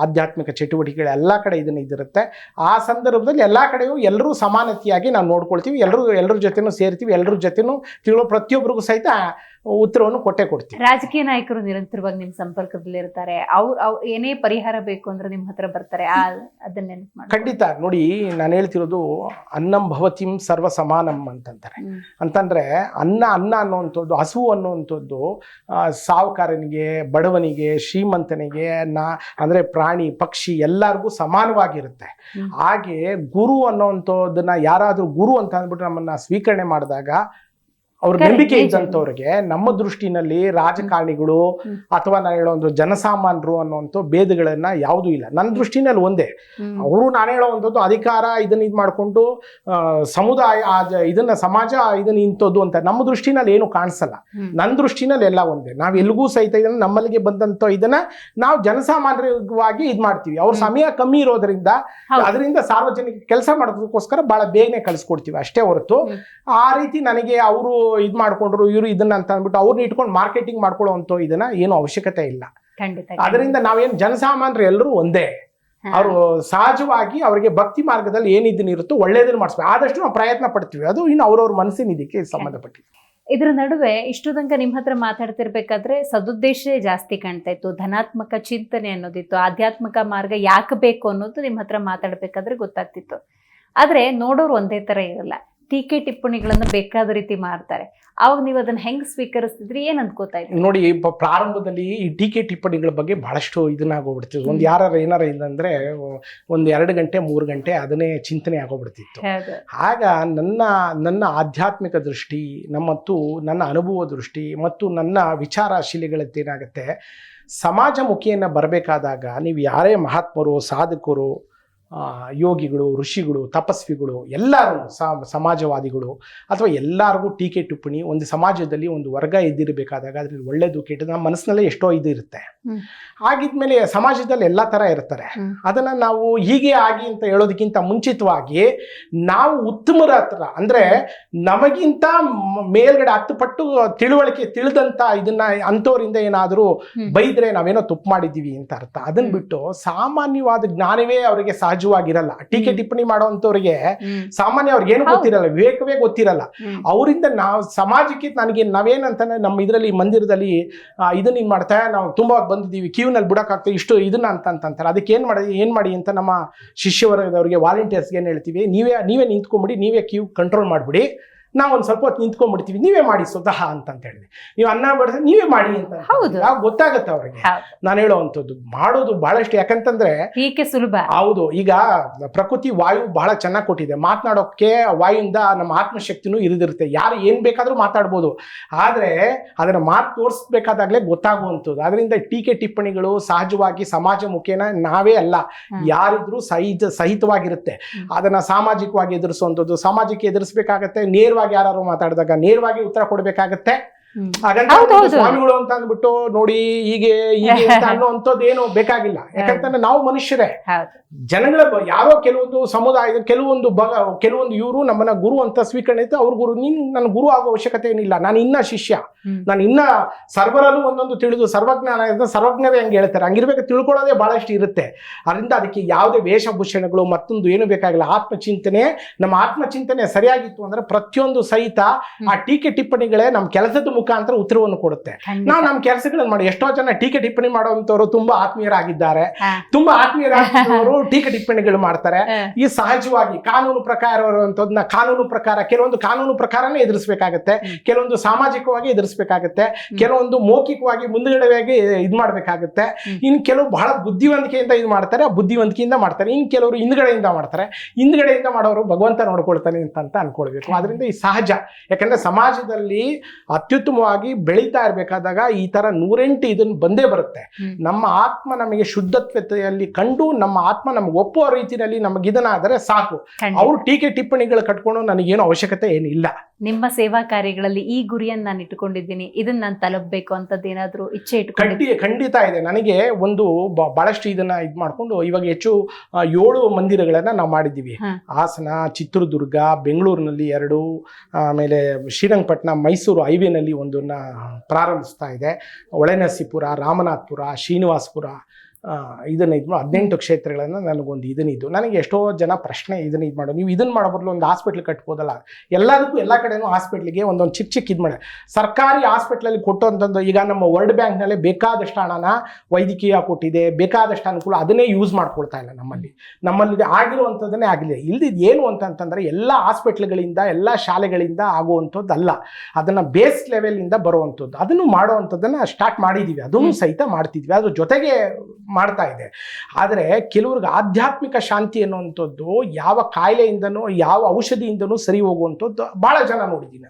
[SPEAKER 2] ಆಧ್ಯಾತ್ಮಿಕ ಚಟುವಟಿಕೆಗಳು ಎಲ್ಲ ಕಡೆ ಇದಿರುತ್ತೆ. ಆ ಸಂದರ್ಭದಲ್ಲಿ ಎಲ್ಲ ಕಡೆಯೂ ಎಲ್ಲರೂ ಸಮಾನತೆಯಾಗಿ ನಾವು ನೋಡ್ಕೊಳ್ತೀವಿ, ಎಲ್ಲರ ಜೊತೆನೂ ಸೇರ್ತೀವಿ, ಎಲ್ಲರ ಜೊತೆನೂ ಪ್ರತಿಯೊಬ್ಬರಿಗೂ ಸಹಿತ ಉತ್ತರವನ್ನು ಕೊಡ್ತೀವಿ.
[SPEAKER 1] ರಾಜಕೀಯ ನಾಯಕರು ನಿರಂತರವಾಗಿ ನಿಮ್ ಸಂಪರ್ಕದಲ್ಲಿ ಇರ್ತಾರೆ, ಅವ್ರು ಏನೇ ಪರಿಹಾರ ಬೇಕು ಅಂದ್ರೆ ನಿಮ್ ಹತ್ರ ಬರ್ತಾರೆ, ಅದನ್ನ ನೆನಪು ಮಾಡಿ.
[SPEAKER 2] ಖಂಡಿತ. ನೋಡಿ, ನಾನು ಹೇಳ್ತಿರೋದು ಅನ್ನಂ ಭವತಿಂ ಸರ್ವ ಸಮಾನಂ ಅಂತಂತಾರೆ. ಅಂತಂದ್ರೆ ಅನ್ನ ಅನ್ನುವಂಥದ್ದು, ಹಸುವು ಅನ್ನುವಂಥದ್ದು ಸಾಹುಕಾರನಿಗೆ, ಬಡವನಿಗೆ, ಶ್ರೀಮಂತನಿಗೆ, ಅಂದ್ರೆ ಪ್ರಾಣಿ ಪಕ್ಷಿ ಎಲ್ಲರಿಗೂ ಸಮಾನವಾಗಿರುತ್ತೆ. ಹಾಗೆ ಗುರು ಅನ್ನುವಂಥದ್ದನ್ನ ಯಾರಾದ್ರೂ ಗುರು ಅಂತ ಅಂದ್ಬಿಟ್ಟು ನಮ್ಮನ್ನ ಸ್ವೀಕರಣೆ ಮಾಡಿದಾಗ ಅವ್ರ ನಂಬಿಕೆ ಇದ್ದಂಥವ್ರಿಗೆ ನಮ್ಮ ದೃಷ್ಟಿನಲ್ಲಿ ರಾಜಕಾರಣಿಗಳು ಅಥವಾ ನಾನು ಹೇಳೋ ಒಂದು ಜನಸಾಮಾನ್ಯರು ಅನ್ನುವಂಥ ಭೇದಗಳನ್ನ ಯಾವುದೂ ಇಲ್ಲ. ನನ್ನ ದೃಷ್ಟಿನಲ್ಲಿ ಒಂದೇ. ಅವರು ನಾನು ಹೇಳೋವಂಥದ್ದು ಅಧಿಕಾರ ಇದನ್ನ ಇದು ಮಾಡಿಕೊಂಡು ಸಮುದಾಯ ಇದನ್ನ ಸಮಾಜ ಇದನ್ನ ಇಂಥದ್ದು ಅಂತ ನಮ್ಮ ದೃಷ್ಟಿನಲ್ಲಿ ಏನು ಕಾಣಿಸಲ್ಲ. ನನ್ನ ದೃಷ್ಟಿನಲ್ಲಿ ಎಲ್ಲ ಒಂದೇ. ನಾವ್ ಎಲ್ಗೂ ಸಹಿತ ಇದನ್ನ ನಮ್ಮಲ್ಲಿಗೆ ಬಂದಂತ ಇದನ್ನ ನಾವು ಜನಸಾಮಾನ್ಯವಾಗಿ ಇದು ಮಾಡ್ತೀವಿ. ಅವ್ರ ಸಮಯ ಕಮ್ಮಿ ಇರೋದ್ರಿಂದ ಅದರಿಂದ ಸಾರ್ವಜನಿಕ ಕೆಲಸ ಮಾಡೋದಕ್ಕೋಸ್ಕರ ಬಹಳ ಬೇಗನೆ ಕಳಿಸ್ಕೊಡ್ತೀವಿ ಅಷ್ಟೇ ಹೊರತು ಆ ರೀತಿ ನನಗೆ ಅವರು ಇದು ಮಾಡ್ಕೊಂಡ್ರು ಇವರು ಇದನ್ನ ಅಂತ ಅಂದ್ಬಿಟ್ಟು ಅವ್ರನ್ನ ಇಟ್ಕೊಂಡು ಮಾರ್ಕೆಟಿಂಗ್ ಮಾಡ್ಕೊಳ್ಳುವಂತ ಇದನ್ನ ಏನು ಅವಶ್ಯಕತೆ ಇಲ್ಲ. ಅದರಿಂದ ನಾವೇನು ಜನಸಾಮಾನ್ಯರು ಎಲ್ಲರೂ ಒಂದೇ. ಅವರು ಸಹಜವಾಗಿ ಅವರಿಗೆ ಭಕ್ತಿ ಮಾರ್ಗದಲ್ಲಿ ಏನಿದ್ದನ್ನಿರುತ್ತೋ ಒಳ್ಳೇದನ್ನ ಮಾಡಿಸ್ಬೇಕು. ಆದಷ್ಟು ನಾವು ಪ್ರಯತ್ನ ಪಡ್ತೀವಿ. ಅದು ಇನ್ನು ಅವ್ರವ್ರ ಮನಸ್ಸಿನ ಇದಕ್ಕೆ ಸಂಬಂಧಪಟ್ಟಿದೆ.
[SPEAKER 1] ಇದ್ರ ನಡುವೆ ಇಷ್ಟು ತನಕ ನಿಮ್ ಹತ್ರ ಮಾತಾಡ್ತಿರ್ಬೇಕಾದ್ರೆ ಸದುದ್ದೇಶ ಜಾಸ್ತಿ ಕಾಣ್ತಾ ಇತ್ತು, ಧನಾತ್ಮಕ ಚಿಂತನೆ ಅನ್ನೋದಿತ್ತು, ಆಧ್ಯಾತ್ಮಿಕ ಮಾರ್ಗ ಯಾಕೆ ಬೇಕು ಅನ್ನೋದು ನಿಮ್ ಹತ್ರ ಮಾತಾಡ್ಬೇಕಾದ್ರೆ ಗೊತ್ತಾಗ್ತಿತ್ತು. ಆದ್ರೆ ನೋಡೋರು ಒಂದೇ ತರ ಇರಲ್ಲ, ಟೀಕೆ ಟಿಪ್ಪಣಿಗಳನ್ನ ಬೇಕಾದ ರೀತಿ ಮಾಡ್ತಾರೆ. ಅವಾಗ ನೀವು ಅದನ್ನ ಹೆಂಗ್ ಸ್ವೀಕರಿಸ್ತಿದ್ರಿ, ಏನ್ ಅನ್ಕೋತಾ ಇದ್ರಿ?
[SPEAKER 2] ನೋಡಿ, ಪ್ರಾರಂಭದಲ್ಲಿ ಈ ಟೀಕೆ ಟಿಪ್ಪಣಿಗಳ ಬಗ್ಗೆ ಬಹಳಷ್ಟು ಇದನ್ನಾಗೋಗ್ಬಿಡ್ತಿತ್ತು. ಒಂದು ಏನಾರ ಇಲ್ಲಂದ್ರೆ 1-2 ಗಂಟೆ 3 ಗಂಟೆ ಅದನ್ನೇ ಚಿಂತನೆ ಆಗೋಗ್ಬಿಡ್ತಿತ್ತು. ಆಗ ನನ್ನ ಆಧ್ಯಾತ್ಮಿಕ ದೃಷ್ಟಿ ಮತ್ತು ನನ್ನ ಅನುಭವ ದೃಷ್ಟಿ ಮತ್ತು ನನ್ನ ವಿಚಾರಶೀಲಿಗಳದ್ದೇನಾಗುತ್ತೆ, ಸಮಾಜಮುಖಿಯನ್ನು ಬರಬೇಕಾದಾಗ ನೀವು ಯಾರೇ ಮಹಾತ್ಮರು, ಸಾಧಕರು, ಯೋಗಿಗಳು, ಋಷಿಗಳು, ತಪಸ್ವಿಗಳು, ಎಲ್ಲರೂ ಸಮಾಜವಾದಿಗಳು ಅಥವಾ ಎಲ್ಲರಿಗೂ ಟೀಕೆ ಟಿಪ್ಪಣಿ ಒಂದು ಸಮಾಜದಲ್ಲಿ ಒಂದು ವರ್ಗ ಇದ್ದಿರಬೇಕಾದಾಗ ಅದ್ರಲ್ಲಿ ಒಳ್ಳೇದು ಕೆಟ್ಟದ್ದು ನಮ್ಮ ಮನಸ್ಸಿನಲ್ಲೇ ಎಷ್ಟೋ ಇದು ಇರುತ್ತೆ. ಆಗಿದ್ಮೇಲೆ ಸಮಾಜದಲ್ಲಿ ಎಲ್ಲ ಥರ ಇರ್ತಾರೆ. ಅದನ್ನು ನಾವು ಹೀಗೆ ಆಗಿ ಅಂತ ಹೇಳೋದಕ್ಕಿಂತ ಮುಂಚಿತವಾಗಿ ನಾವು ಉತ್ತಮರ ಹತ್ರ ಅಂದರೆ ನಮಗಿಂತ ಮೇಲ್ಗಡೆ 10 ಪಟ್ಟು ತಿಳುವಳಿಕೆ ತಿಳಿದಂಥ ಇದನ್ನ ಅಂಥವರಿಂದ ಏನಾದರೂ ಬೈದ್ರೆ ನಾವೇನೋ ತಪ್ಪು ಮಾಡಿದ್ದೀವಿ ಅಂತ ಅರ್ಥ. ಅದನ್ನ ಬಿಟ್ಟು ಸಾಮಾನ್ಯವಾದ ಜ್ಞಾನವೇ ಅವರಿಗೆ ಸಹಜವಾಗಿರಲ್ಲ. ಟೀಕೆ ಟಿಪ್ಪಣಿ ಮಾಡೋವಂಥವ್ರಿಗೆ ಸಾಮಾನ್ಯ ಅವ್ರಿಗೆ ಏನು ಗೊತ್ತಿರಲ್ಲ, ವಿವೇಕವೇ ಗೊತ್ತಿರಲ್ಲ. ಅವರಿಂದ ನಾವು ಸಮಾಜಕ್ಕೆ ನಾವೇನಂತಾನೆ ನಮ್ಮ ಇದರಲ್ಲಿ ಮಂದಿರದಲ್ಲಿ ಇದನ್ನ ಇದು ಮಾಡ್ತಾ ನಾವು ತುಂಬಾ ಬಂದಿದ್ದೀವಿ, ಕ್ಯೂನಲ್ಲಿ ಬಿಡೋಕ್ಕಾಗ್ತದೆ ಇಷ್ಟು ಇದನ್ನ ಅಂತಾರೆ. ಅದಕ್ಕೆ ಏನ್ ಮಾಡಿ ಅಂತ ನಮ್ಮ ಶಿಷ್ಯವರ್ಗದವರಿಗೆ ವಾಲಂಟಿಯರ್ಸ್ಗೆ ಏನು ಹೇಳ್ತೀವಿ, ನೀವೇ ನಿಂತ್ಕೊಂಡ್ಬಿಡಿ, ನೀವೇ ಕ್ಯೂ ಕಂಟ್ರೋಲ್ ಮಾಡಿಬಿಡಿ, ನಾವು ಒಂದು ಸ್ವಲ್ಪ ಹೊತ್ತು ನಿಂತ್ಕೊಂಡ್ಬಿಡ್ತೀವಿ, ನೀವೇ ಮಾಡಿ ಸ್ವತಃ ಅಂತ ಹೇಳಿದ್ವಿ. ನೀವು ಅನ್ನ ಬಡಿದ್ರೆ ನೀವೇ ಮಾಡಿ ಅಂತ ಗೊತ್ತಾಗತ್ತೆ ಅವ್ರಿಗೆ. ನಾನು ಹೇಳೋವಂಥದ್ದು ಮಾಡೋದು ಬಹಳಷ್ಟು, ಯಾಕಂತಂದ್ರೆ
[SPEAKER 1] ಸುಲಭ.
[SPEAKER 2] ಹೌದು, ಈಗ ಪ್ರಕೃತಿ ವಾಯು ಬಹಳ ಚೆನ್ನಾಗಿ ಕೊಟ್ಟಿದೆ. ಮಾತನಾಡೋಕೆ ವಾಯುವಿಂದ ನಮ್ಮ ಆತ್ಮಶಕ್ತಿನೂ ಇರಿದಿರುತ್ತೆ. ಯಾರು ಏನ್ ಬೇಕಾದ್ರೂ ಮಾತಾಡ್ಬೋದು, ಆದ್ರೆ ಅದನ್ನ ಮಾತು ತೋರಿಸ್ಬೇಕಾದಾಗ್ಲೇ ಗೊತ್ತಾಗುವಂಥದ್ದು. ಅದರಿಂದ ಟೀಕೆ ಟಿಪ್ಪಣಿಗಳು ಸಹಜವಾಗಿ ಸಮಾಜ ಮುಖೇನ ನಾವೇ ಅಲ್ಲ ಯಾರಿದ್ರು ಸಹಿತವಾಗಿರುತ್ತೆ. ಅದನ್ನ ಸಾಮಾಜಿಕವಾಗಿ ಎದುರಿಸುವಂಥದ್ದು, ಸಮಾಜಕ್ಕೆ ಎದುರಿಸಬೇಕಾಗತ್ತೆ. ನೇರವಾಗಿ ಯಾರು ಮಾತಾಡಿದಾಗ ನೇರವಾಗಿ ಉತ್ತರ ಕೊಡ್ಬೇಕಾಗತ್ತೆ. ಹಾಗಂತ ಸ್ವಾಮಿಗಳು ಅಂತ ಅಂದ್ಬಿಟ್ಟು ನೋಡಿ ಹೀಗೆ ಅಂತ ಅನ್ನುವಂಥದ್ದು ಏನು ಬೇಕಾಗಿಲ್ಲ. ಯಾಕಂತಂದ್ರೆ ನಾವು ಮನುಷ್ಯರೇ, ಜನಗಳ ಯಾರೋ ಕೆಲವೊಂದು ಸಮುದಾಯದ ಕೆಲವೊಂದು ಇವರು ನಮ್ಮನ್ನ ಗುರು ಅಂತ ಸ್ವೀಕರಣೆ ಇತ್ತು. ಅವ್ರ ಗುರು, ನೀನು ನನ್ನ ಗುರು ಆಗೋ ಅವಶ್ಯಕತೆ ಏನಿಲ್ಲ, ನಾನು ಇನ್ನ ಶಿಷ್ಯ, ನಾನು ಇನ್ನ ಸರ್ವರಲ್ಲೂ ಒಂದೊಂದು ತಿಳಿದು ಸರ್ವಜ್ಞರೇ ಹಂಗೆ ಹೇಳ್ತಾರೆ. ಹಂಗಿರ್ಬೇಕು, ತಿಳ್ಕೊಳ್ಳೋದೇ ಬಹಳಷ್ಟು ಇರುತ್ತೆ. ಅದರಿಂದ ಅದಕ್ಕೆ ಯಾವುದೇ ವೇಷಭೂಷಣಗಳು ಮತ್ತೊಂದು ಏನು ಬೇಕಾಗಿಲ್ಲ. ಆತ್ಮಚಿಂತನೆ, ನಮ್ಮ ಆತ್ಮಚಿಂತನೆ ಸರಿಯಾಗಿತ್ತು ಅಂದ್ರೆ ಪ್ರತಿಯೊಂದು ಸಹಿತ ಆ ಟೀಕೆ ಟಿಪ್ಪಣಿಗಳೇ ನಮ್ಮ ಕೆಲಸದ ಮುಖಾಂತರ ಉತ್ತರವನ್ನು ಕೊಡುತ್ತೆ. ನಾವು ನಮ್ಮ ಕೆಲಸಗಳನ್ನು ಮಾಡಿ, ಎಷ್ಟೋ ಜನ ಟೀಕೆ ಟಿಪ್ಪಣಿ ಮಾಡುವಂತವ್ರು ತುಂಬಾ ಆತ್ಮೀಯರಾಗಿದ್ದಾರೆ, ತುಂಬಾ ಆತ್ಮೀಯರಾಗಿದ್ದವರು ಟೀಕೆ ಟಿಪ್ಪಣಿಗಳು ಮಾಡ್ತಾರೆ. ಈ ಸಹಜವಾಗಿ ಕಾನೂನು ಪ್ರಕಾರ ಕೆಲವೊಂದು ಕಾನೂನು ಪ್ರಕಾರನೇ ಎದುರಿಸಬೇಕಾಗತ್ತೆ, ಕೆಲವೊಂದು ಸಾಮಾಜಿಕವಾಗಿ ಎದುರಿಸಬೇಕಾಗತ್ತೆ, ಕೆಲವೊಂದು ಮೌಖಿಕವಾಗಿ ಮುಂದುಗಡೆಯಾಗಿ ಇದು ಮಾಡ್ಬೇಕಾಗತ್ತೆ. ಇನ್ನು ಕೆಲವು ಬಹಳ ಬುದ್ಧಿವಂತಿಕೆಯಿಂದ ಇದು ಮಾಡ್ತಾರೆ, ಬುದ್ಧಿವಂತಿಕೆಯಿಂದ ಮಾಡ್ತಾರೆ. ಇನ್ನು ಕೆಲವರು ಹಿಂದ್ಗಡೆಯಿಂದ ಮಾಡ್ತಾರೆ, ಹಿಂದ್ಗಡೆಯಿಂದ ಮಾಡೋರು ಭಗವಂತ ನೋಡ್ಕೊಳ್ತಾನೆ ಅಂತ ಅನ್ಕೊಳ್ಬೇಕು. ಅದರಿಂದ ಈ ಸಹಜ, ಯಾಕಂದ್ರೆ ಸಮಾಜದಲ್ಲಿ ಅತ್ಯುತ್ತಮವಾಗಿ ಬೆಳೀತಾ ಇರ್ಬೇಕಾದಾಗ ಈ ತರ 108 ಇದನ್ನು ಬಂದೇ ಬರುತ್ತೆ. ನಮ್ಮ ಆತ್ಮ ನಮಗೆ ಶುದ್ಧತ್ವತೆಯಲ್ಲಿ ಕಂಡು ನಮ್ಮ ಆತ್ಮ ನಮ್ಗೆ ಒಪ್ಪುವ ರೀತಿಯಲ್ಲಿ ನಮಗಿದನಾದರೆ ಸಾಕು. ಅವ್ರು ಟೀಕೆ ಟಿಪ್ಪಣಿಗಳು ಕಟ್ಕೊಂಡು ನನಗೇನು ಅವಶ್ಯಕತೆ ಏನಿಲ್ಲ.
[SPEAKER 1] ನಿಮ್ಮ ಸೇವಾ ಕಾರ್ಯಗಳಲ್ಲಿ ಈ ಗುರಿಯನ್ನು ನಾನು ಇಟ್ಕೊಂಡಿದ್ದೀನಿ, ಇದನ್ನ ನಾನು ತಲುಪಬೇಕು ಅಂತದ್ದು ಏನಾದರೂ ಇಚ್ಛೆ ಇಟ್ಕೊಂಡಿದ್ದೀನಿ?
[SPEAKER 2] ಖಂಡಿತ ಇದೆ. ನನಗೆ ಒಂದು ಬಹಳಷ್ಟು ಇದನ್ನ ಇದು ಮಾಡ್ಕೊಂಡು ಇವಾಗ ಹೆಚ್ಚು 7 ಮಂದಿರಗಳನ್ನ ನಾವು ಮಾಡಿದ್ದೀವಿ. ಹಾಸನ, ಚಿತ್ರದುರ್ಗ, ಬೆಂಗಳೂರಿನಲ್ಲಿ 2, ಆಮೇಲೆ ಶ್ರೀರಂಗಪಟ್ಟಣ, ಮೈಸೂರು ಹೈವೇನಲ್ಲಿ ಒಂದನ್ನ ಪ್ರಾರಂಭಿಸ್ತಾ ಇದೆ. ಹೊಳೆನರಸೀಪುರ, ರಾಮನಾಥಪುರ, ಶ್ರೀನಿವಾಸಪುರ, ಇದನ್ನ 18 ಕ್ಷೇತ್ರಗಳನ್ನು ನನಗೊಂದು ಇದನ್ನಿದ್ದು. ನನಗೆ ಎಷ್ಟೋ ಜನ ಪ್ರಶ್ನೆ ಇದನ್ನ ಇದು ಮಾಡೋ, ನೀವು ಇದನ್ನ ಮಾಡೋ ಬದಲು ಒಂದು ಹಾಸ್ಪಿಟ್ಲ್ ಕಟ್ಬೋದಲ್ಲ. ಎಲ್ಲದಕ್ಕೂ ಎಲ್ಲ ಕಡೆನೂ ಹಾಸ್ಪಿಟ್ಲಿಗೆ ಒಂದೊಂದು ಚಿಕ್ಕ ಇದು ಮಾಡಿ, ಸರ್ಕಾರಿ ಹಾಸ್ಪಿಟ್ಲಲ್ಲಿ ಕೊಟ್ಟಂಥದ್ದು. ಈಗ ನಮ್ಮ ವರ್ಲ್ಡ್ ಬ್ಯಾಂಕ್ನಲ್ಲೇ ಬೇಕಾದಷ್ಟು ಹಣನ ವೈದ್ಯಕೀಯ ಕೊಟ್ಟಿದೆ, ಬೇಕಾದಷ್ಟು ಅನುಕೂಲ, ಅದನ್ನೇ ಯೂಸ್ ಮಾಡ್ಕೊಳ್ತಾ ಇಲ್ಲ. ನಮ್ಮಲ್ಲಿ ಆಗಿರುವಂಥದ್ದನ್ನೇ ಆಗಲಿ. ಇಲ್ದಿದ್ದು ಏನು ಅಂತಂತಂದರೆ ಎಲ್ಲ ಹಾಸ್ಪಿಟ್ಲ್ಗಳಿಂದ, ಎಲ್ಲ ಶಾಲೆಗಳಿಂದ ಆಗುವಂಥದ್ದಲ್ಲ, ಅದನ್ನು ಬೇಸ್ ಲೆವೆಲಿಂದ ಬರುವಂಥದ್ದು, ಅದನ್ನು ಮಾಡುವಂಥದ್ದನ್ನು ಸ್ಟಾರ್ಟ್ ಮಾಡಿದ್ದೀವಿ. ಅದನ್ನು ಸಹಿತ ಮಾಡ್ತಿದ್ವಿ, ಅದ್ರ ಜೊತೆಗೆ ಮಾಡ್ತಾ ಇದೆ. ಆದರೆ ಕೆಲವ್ರಿಗೆ ಆಧ್ಯಾತ್ಮಿಕ ಶಾಂತಿ ಅನ್ನುವಂಥದ್ದು ಯಾವ ಕಾಯಿಲೆಯಿಂದನೂ ಯಾವ ಔಷಧಿಯಿಂದನೂ ಸರಿ ಹೋಗುವಂಥದ್ದು ಬಹಳ ಜನ ನೋಡಿದ್ದೀನಿ.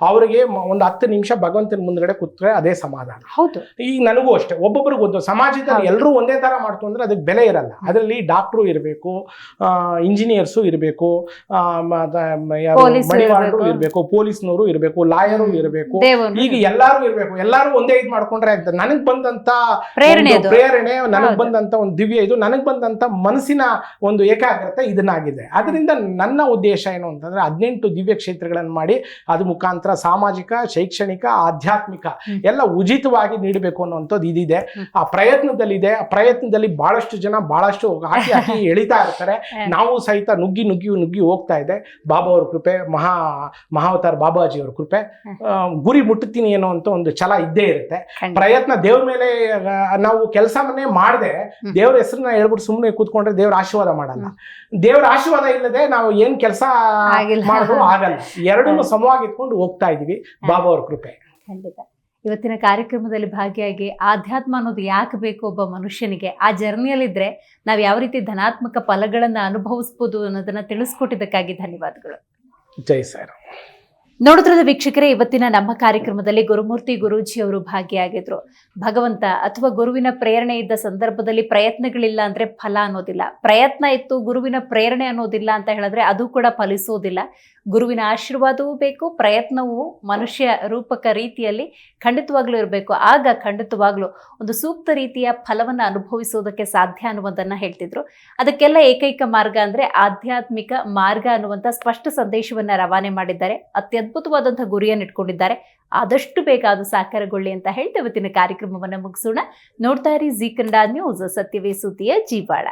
[SPEAKER 2] ಅವರಿಗೆ ಒಂದು 10 ನಿಮಿಷ ಭಗವಂತನ ಮುಂದ್ಗಡೆ ಕೂತ್ರೆ ಅದೇ ಸಮಾಧಾನ.
[SPEAKER 1] ಹೌದು,
[SPEAKER 2] ಈಗ ನನಗೂ ಅಷ್ಟೇ. ಒಬ್ಬೊಬ್ರಿಗೆ ಒಂದು ಸಮಾಜದಲ್ಲಿ ಎಲ್ಲರೂ ಒಂದೇ ತರ ಮಾಡ್ತು ಅಂದ್ರೆ ಅದಕ್ಕೆ ಬೆಲೆ ಇರಲ್ಲ. ಅದರಲ್ಲಿ ಡಾಕ್ಟ್ರು ಇರಬೇಕು, ಇಂಜಿನಿಯರ್ಸು ಇರಬೇಕು, ಮಡಿವಾಳರು ಇರಬೇಕು, ಪೊಲೀಸ್ನವರು ಇರಬೇಕು, ಲಾಯರು ಇರಬೇಕು, ಈಗ ಎಲ್ಲರೂ ಇರಬೇಕು. ಎಲ್ಲರೂ ಒಂದೇ ಇದು ಮಾಡ್ಕೊಂಡ್ರೆ ಆಗ್ತದೆ. ನನಗೆ ಬಂದಂತ ಪ್ರೇರಣೆ, ನನಗೆ ಬಂದಂತ ಒಂದು ದಿವ್ಯ ಇದು, ನನಗೆ ಬಂದಂತ ಮನಸ್ಸಿನ ಒಂದು ಏಕಾಗ್ರತೆ ಇದನ್ನಾಗಿದೆ. ಅದರಿಂದ ನನ್ನ ಉದ್ದೇಶ ಏನು ಅಂತಂದ್ರೆ 18 ದಿವ್ಯ ಕ್ಷೇತ್ರಗಳನ್ನು ಮಾಡಿ ಅದ್ರ ಮುಖಾಂತರ ಸಾಮಾಜಿಕ, ಶೈಕ್ಷಣಿಕ, ಆಧ್ಯಾತ್ಮಿಕ ಎಲ್ಲ ಉಚಿತವಾಗಿ ನೀಡಬೇಕು ಅನ್ನುವಂಥದ್ದು ಇದಿದೆ. ಆ ಪ್ರಯತ್ನದಲ್ಲಿದೆ. ಆ ಪ್ರಯತ್ನದಲ್ಲಿ ಬಹಳಷ್ಟು ಜನ ಬಹಳಷ್ಟು ಹಾಕಿ ಎಳಿತಾ ಇರ್ತಾರೆ. ನಾವು ಸಹಿತ ನುಗ್ಗಿ ಹೋಗ್ತಾ ಇದೆ. ಬಾಬಾ ಅವ್ರ ಕೃಪೆ, ಮಹಾವತಾರ ಬಾಬಾಜಿ ಅವ್ರ ಕೃಪೆ, ಗುರಿ ಮುಟ್ಟುತ್ತೀನಿ ಅನ್ನೋ ಅಂತ ಒಂದು ಛಲ ಇದ್ದೇ ಇರುತ್ತೆ. ಪ್ರಯತ್ನ ದೇವ್ರ ಮೇಲೆ ನಾವು ಕೆಲಸವನ್ನೇ ಮಾಡದೆ ದೇವ್ರ ಹೆಸರನ್ನ ಹೇಳ್ಬಿಟ್ಟು ಸುಮ್ಮನೆ ಕೂತ್ಕೊಂಡ್ರೆ ದೇವ್ರ ಆಶೀರ್ವಾದ ಮಾಡಲ್ಲ. ದೇವ್ರ ಆಶೀರ್ವಾದ ಇಲ್ಲದೆ ನಾವು ಏನ್ ಕೆಲಸ ಮಾಡಿದ್ರು ಆಗಲ್ಲ. ಎರಡನ್ನೂ ಸಮವಾಗಿ ಇಟ್ಕೊಂಡು ಹೋಗ್ತಾ ಇದೀವಿ, ಬಾಬಾ ಅವ್ರ ಕೃಪೆ.
[SPEAKER 1] ಖಂಡಿತ. ಇವತ್ತಿನ ಕಾರ್ಯಕ್ರಮದಲ್ಲಿ ಭಾಗಿಯಾಗಿ ಆಧ್ಯಾತ್ಮ ಅನ್ನೋದು ಯಾಕೆ ಬೇಕು ಒಬ್ಬ ಮನುಷ್ಯನಿಗೆ, ಆ ಜರ್ನಿಯಲ್ಲಿದ್ರೆ ನಾವು ಯಾವ ರೀತಿ ಧನಾತ್ಮಕ ಫಲಗಳನ್ನ ಅನುಭವಿಸಬಹುದು ಅನ್ನೋದನ್ನ ತಿಳಿಸ್ಕೊಟ್ಟಿದ್ದಕ್ಕಾಗಿ ಧನ್ಯವಾದಗಳು.
[SPEAKER 2] ಜೈ ಸಾಯಿರಾಮ್.
[SPEAKER 1] ನೋಡಿದ್ರದ ವೀಕ್ಷಕರೇ, ಇವತ್ತಿನ ನಮ್ಮ ಕಾರ್ಯಕ್ರಮದಲ್ಲಿ ಗುರುಮೂರ್ತಿ ಗುರೂಜಿ ಅವರು ಭಾಗಿಯಾಗಿದ್ರು. ಭಗವಂತ ಅಥವಾ ಗುರುವಿನ ಪ್ರೇರಣೆ ಇದ್ದ ಸಂದರ್ಭದಲ್ಲಿ ಪ್ರಯತ್ನಗಳಿಲ್ಲ ಅಂದ್ರೆ ಫಲ ಅನ್ನೋದಿಲ್ಲ, ಪ್ರಯತ್ನ ಇತ್ತು ಗುರುವಿನ ಪ್ರೇರಣೆ ಅನ್ನೋದಿಲ್ಲ ಅಂತ ಹೇಳಿದ್ರೆ ಅದು ಕೂಡ ಫಲಿಸೋದಿಲ್ಲ. ಗುರುವಿನ ಆಶೀರ್ವಾದವೂ ಬೇಕು, ಪ್ರಯತ್ನವೂ ಮನುಷ್ಯ ರೂಪಕ ರೀತಿಯಲ್ಲಿ ಖಂಡಿತವಾಗ್ಲೂ ಇರಬೇಕು. ಆಗ ಖಂಡಿತವಾಗ್ಲೂ ಒಂದು ಸೂಕ್ತ ರೀತಿಯ ಫಲವನ್ನು ಅನುಭವಿಸೋದಕ್ಕೆ ಸಾಧ್ಯ ಅನ್ನುವುದನ್ನು ಹೇಳ್ತಿದ್ರು. ಅದಕ್ಕೆಲ್ಲ ಏಕೈಕ ಮಾರ್ಗ ಅಂದ್ರೆ ಆಧ್ಯಾತ್ಮಿಕ ಮಾರ್ಗ ಅನ್ನುವಂಥ ಸ್ಪಷ್ಟ ಸಂದೇಶವನ್ನ ರವಾನೆ ಮಾಡಿದ್ದಾರೆ. ಅತ್ಯದ್ಭುತವಾದಂತಹ ಗುರಿಯನ್ನು ಇಟ್ಕೊಂಡಿದ್ದಾರೆ. ಆದಷ್ಟು ಬೇಗ ಅದು ಸಾಕಾರಗೊಳ್ಳಿ ಅಂತ ಹೇಳ್ತಾ ಇವತ್ತಿನ ಕಾರ್ಯಕ್ರಮವನ್ನು ಮುಗಿಸೋಣ. ನೋಡ್ತಾ ಇರಿ ಜೀ ಕನ್ನಡ ನ್ಯೂಸ್, ಸತ್ಯವೇ ಸುದ್ದಿಯ ಜೀವಾಳ.